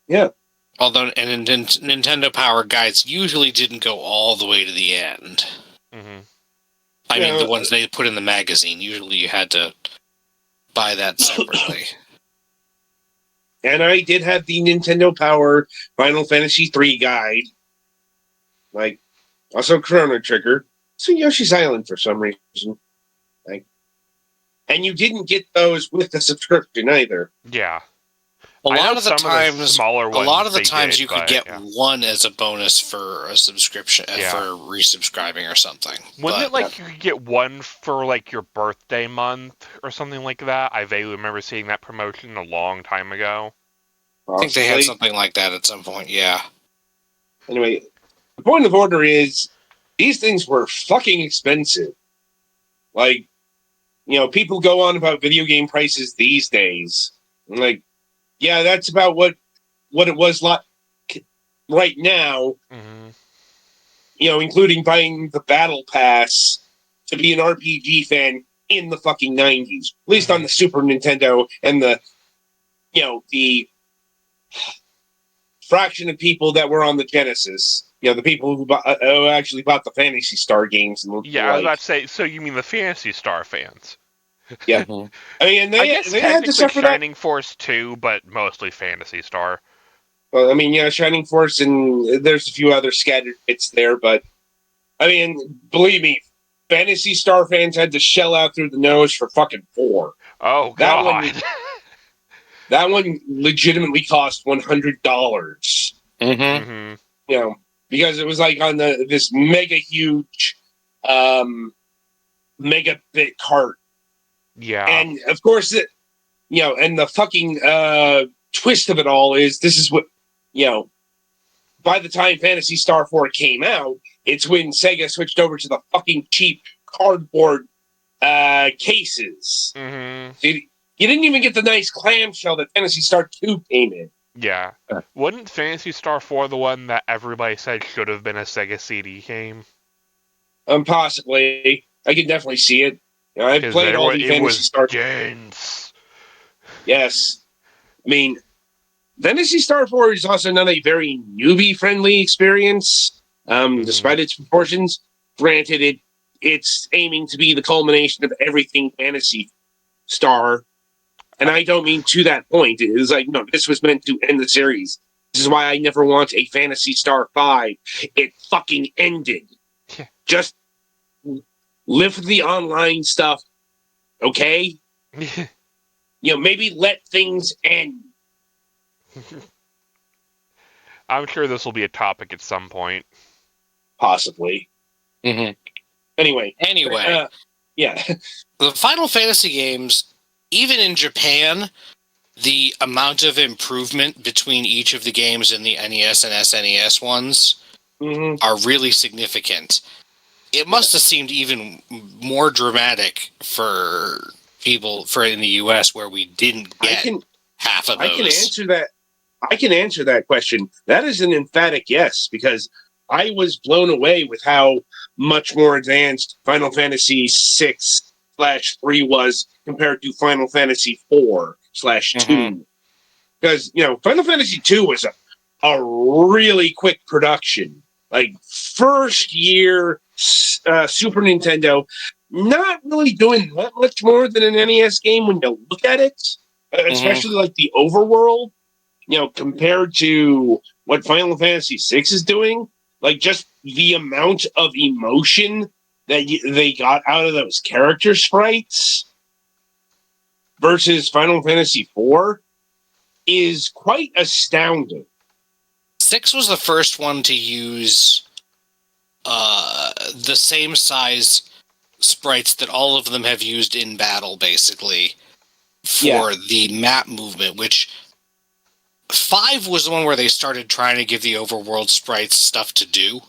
Yeah. Although, and Nintendo Power Guides usually didn't go all the way to the end. I mean, the ones they put in the magazine, usually you had to buy that separately. And I did have the Nintendo Power Final Fantasy III guide. Also Chrono Trigger. So Yoshi's Island for some reason. And you didn't get those with the subscription either. Yeah. A lot of the times you could get yeah. one as a bonus for a subscription, for resubscribing or something. Wasn't it you could get one for your birthday month or something like that? I vaguely remember seeing that promotion a long time ago. I think they had something like that at some point, yeah. Anyway, the point of order is, these things were fucking expensive. People go on about video game prices these days. Yeah, that's about what it was like right now. Including buying the Battle Pass to be an RPG fan in the fucking 90s. At least on the Super Nintendo and the fraction of people that were on the Genesis. The people who actually bought the Phantasy Star games. And I was about to say, so you mean the Phantasy Star fans? Yeah. I mean, I guess they had to suffer Shining Force too, but mostly Phantasy Star. Well, I mean, Shining Force, and there's a few other scattered bits there, but I mean, believe me, Phantasy Star fans had to shell out through the nose for fucking 4. Oh, God. That one legitimately cost $100. Because it was on this mega huge megabit cart. Yeah. And of course, and the fucking twist of it all is this is what, by the time Phantasy Star 4 came out, it's when Sega switched over to the fucking cheap cardboard cases. So you didn't even get the nice clamshell that Phantasy Star 2 came in. Yeah. Wasn't Phantasy Star 4 the one that everybody said should have been a Sega CD game? Possibly. I can definitely see it. I've played all the Phantasy Star. Dense. Yes. I mean, Phantasy Star 4 is also not a very newbie-friendly experience, despite its proportions. Granted, it's aiming to be the culmination of everything Phantasy Star. And I don't mean to that point. It was no, this was meant to end the series. This is why I never want a Phantasy Star 5. It fucking ended. Just live the online stuff, okay? Maybe let things end. I'm sure this will be a topic at some point. Possibly. Mm-hmm. Anyway. Yeah. The Final Fantasy games, even in Japan, the amount of improvement between each of the games in the NES and SNES ones are really significant. It must have seemed even more dramatic for people in the US where we didn't get half of those. I can answer that question. That is an emphatic yes, because I was blown away with how much more advanced Final Fantasy 6/3 was compared to Final Fantasy 4/2. Because, Final Fantasy 2 was a really quick production. Like, first year Super Nintendo, not really doing that much more than an NES game when you look at it, especially like the overworld, compared to what Final Fantasy 6 is doing. Like, just the amount of emotion that they got out of those character sprites versus Final Fantasy 4 is quite astounding. 6 was the first one to use the same size sprites that all of them have used in battle, basically, for the map movement, which 5 was the one where they started trying to give the overworld sprites stuff to do.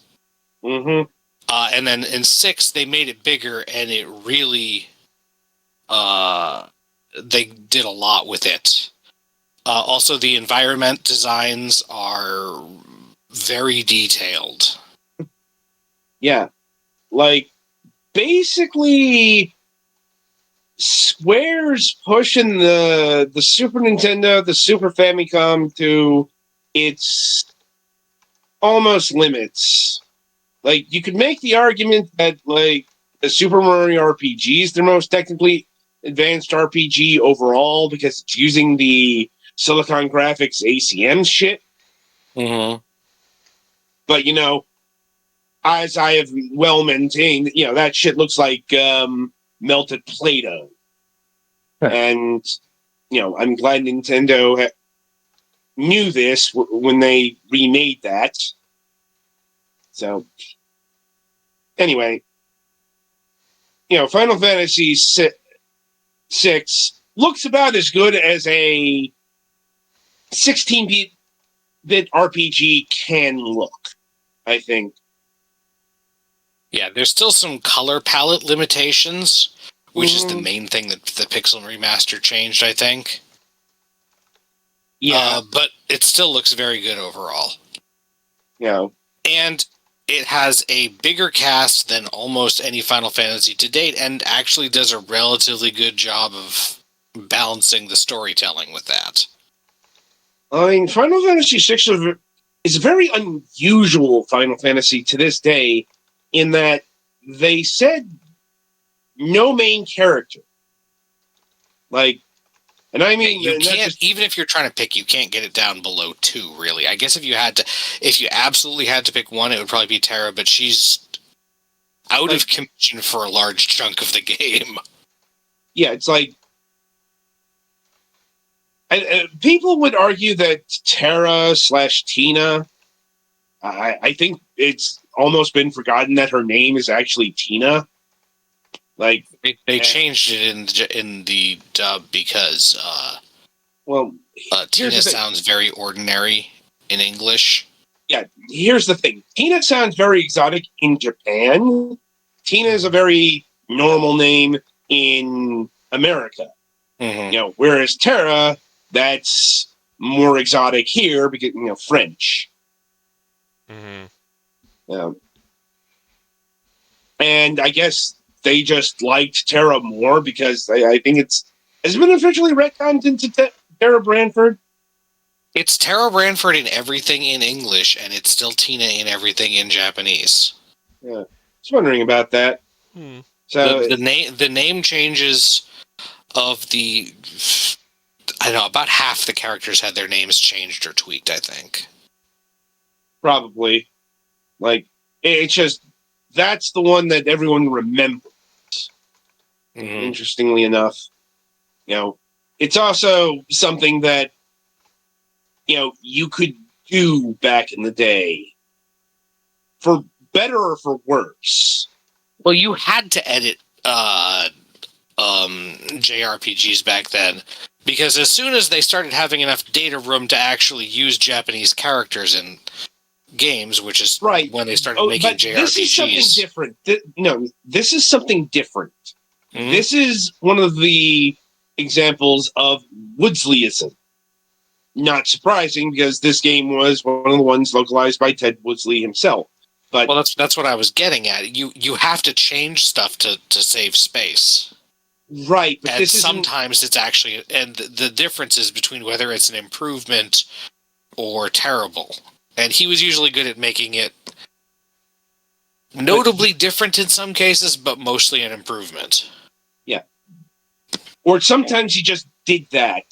And then in 6, they made it bigger, and it really... they did a lot with it. Also, the environment designs are very detailed. Yeah. Like, basically, Square's pushing the Super Nintendo, the Super Famicom to its almost limits. Like, you could make the argument that, like, the Super Mario RPG is the most technically advanced RPG overall because it's using the Silicon Graphics ACM shit. But, as I have well maintained, that shit looks like melted Play-Doh. And, I'm glad Nintendo knew this when they remade that. So, anyway, Final Fantasy 6 looks about as good as a 16-bit RPG can look, I think. Yeah, there's still some color palette limitations, which is the main thing that the Pixel Remaster changed, I think. Yeah. But it still looks very good overall. Yeah. And it has a bigger cast than almost any Final Fantasy to date, and actually does a relatively good job of balancing the storytelling with that. I mean, Final Fantasy VI is a very unusual Final Fantasy to this day, in that they said no main character. Like, and I mean, you can't, even if you're trying to pick, you can't get it down below 2, really. I guess if you absolutely had to pick one, it would probably be Terra, but she's out of commission for a large chunk of the game. Yeah, it's like, people would argue that Terra/Tina, I think it's almost been forgotten that her name is actually Tina. Like, they changed it in the dub because Tina sounds very ordinary in English. Yeah, here's the thing. Tina sounds very exotic in Japan. Tina is a very normal name in America. Whereas Terra, that's more exotic here because, French. And I guess they just liked Terra more because I think has been officially retconned into Terra Branford. It's Terra Branford in everything in English, and it's still Tina in everything in Japanese. Yeah, I was wondering about that. So the name changes of the, I don't know, about half the characters had their names changed or tweaked, I think. Probably. Like, it's just, that's the one that everyone remembers. Interestingly enough. It's also something that, you could do back in the day. For better or for worse. Well, you had to edit JRPGs back then, because as soon as they started having enough data room to actually use Japanese characters in games, which is Right. when they started making but JRPGs. This is something different. This is something different. Mhm. This is one of the examples of Woodsleyism. Not surprising, because this game was one of the ones localized by Ted Woodsley himself. But Well, that's what I was getting at. You have to change stuff to save space. right, but And this isn't. sometimes it's actually, and the difference is between whether it's an improvement or terrible. And he was usually good at making it notably different in some cases, but mostly an improvement. Yeah. Or sometimes he just did that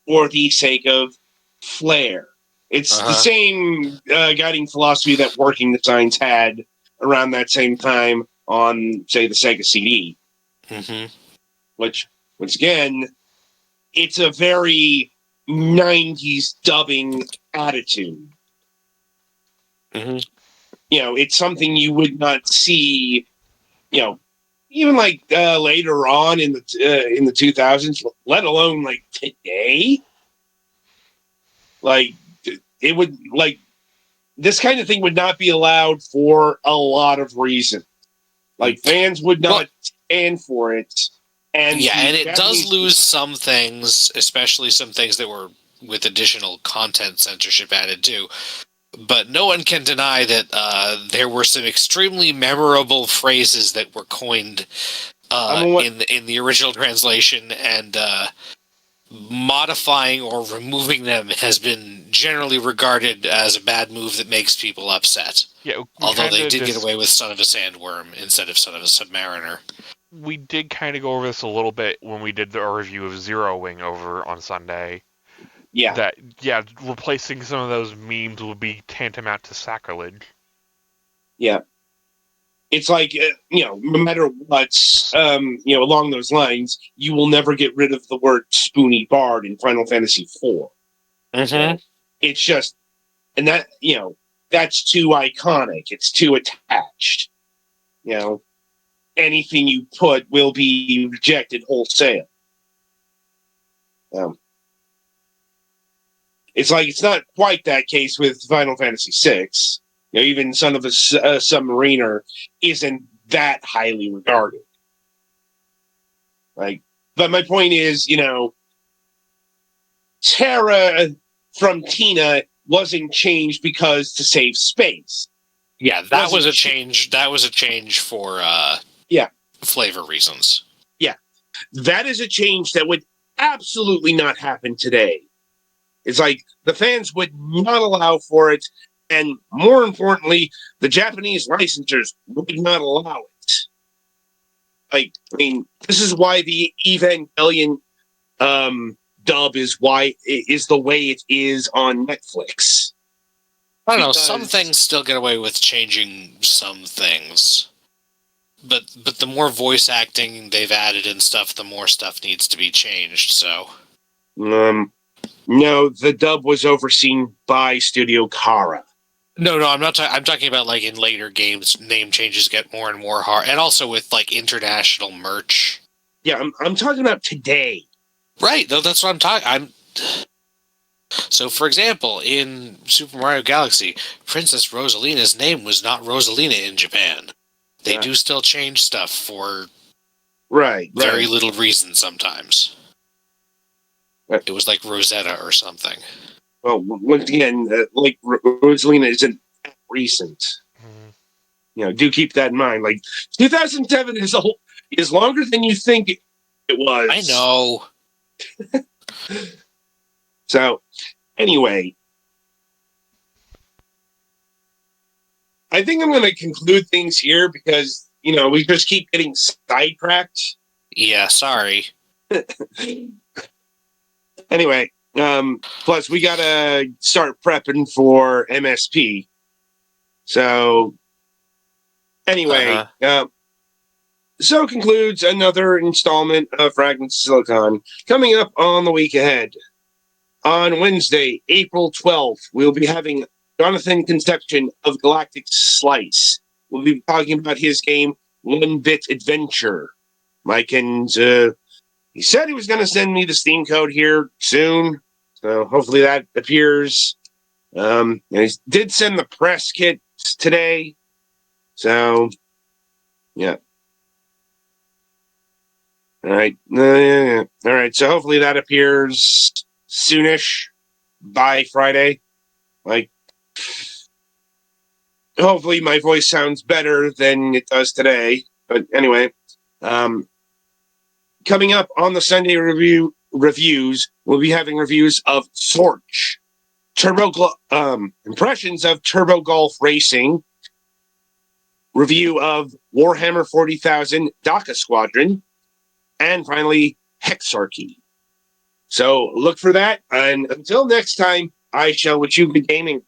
for the sake of flair. It's the same guiding philosophy that Working Designs had around that same time on, say, the Sega CD. Mm-hmm. Which, once again, it's a very 90s dubbing attitude. Mm-hmm. It's something you would not see, even like later on in the 2000s, let alone like today. Like, it would, like, this kind of thing would not be allowed for a lot of reasons. Like, fans would not stand for it. And it does lose some things, especially some things that were with additional content censorship added too. But no one can deny that there were some extremely memorable phrases that were coined in the original translation, and modifying or removing them has been generally regarded as a bad move that makes people upset. Yeah, although they did get away with Son of a Sandworm instead of Son of a Submariner. We did kind of go over this a little bit when we did our review of Zero Wing over on Sunday. Yeah. That, replacing some of those memes would be tantamount to sacrilege. Yeah. It's like, no matter what, along those lines, you will never get rid of the word Spoony Bard in Final Fantasy IV. Mm-hmm. It's just, and that, that's too iconic. It's too attached. Anything you put will be rejected wholesale. It's like, it's not quite that case with Final Fantasy VI. Even Son of a Submariner isn't that highly regarded. But my point is, Terra from Tina wasn't changed because to save space. Yeah, that was a change. That was a change for flavor reasons. Yeah, that is a change that would absolutely not happen today. It's like the fans would not allow for it, and more importantly, the Japanese licensors would not allow it. This is why the Evangelion dub is the way it is on Netflix. I don't know. Some things still get away with changing some things, but the more voice acting they've added and stuff, the more stuff needs to be changed. So, no, the dub was overseen by Studio Kara. No, I'm not. I'm talking about like in later games, name changes get more and more hard, and also with like international merch. Yeah, I'm talking about today. Right. No, that's what I'm talking. So, for example, in Super Mario Galaxy, Princess Rosalina's name was not Rosalina in Japan. They do still change stuff for very little reason sometimes. It was like Rosetta or something. Well, once again, like Rosalina isn't recent. Do keep that in mind. Like 2007 is longer than you think it was. I know. So, anyway, I think I'm going to conclude things here because we just keep getting sidetracked. Yeah, sorry. Anyway, plus we got to start prepping for MSP. So, anyway, so concludes another installment of Fragments of Silicon. Coming up on the week ahead, on Wednesday, April 12th, we'll be having Jonathan Conception of Galactic Slice. We'll be talking about his game, 1-Bit Adventure. Mike and he said he was going to send me the Steam code here soon, so hopefully that appears. And he did send the press kit today, so yeah. All right, all right. So hopefully that appears soonish by Friday. Like, hopefully my voice sounds better than it does today. But anyway, coming up on the Sunday reviews, we'll be having reviews of Sorch, impressions of Turbo Golf Racing, review of Warhammer 40,000 DACA Squadron, and finally Hexarchy. So look for that, and until next time, I shall wish you good gaming.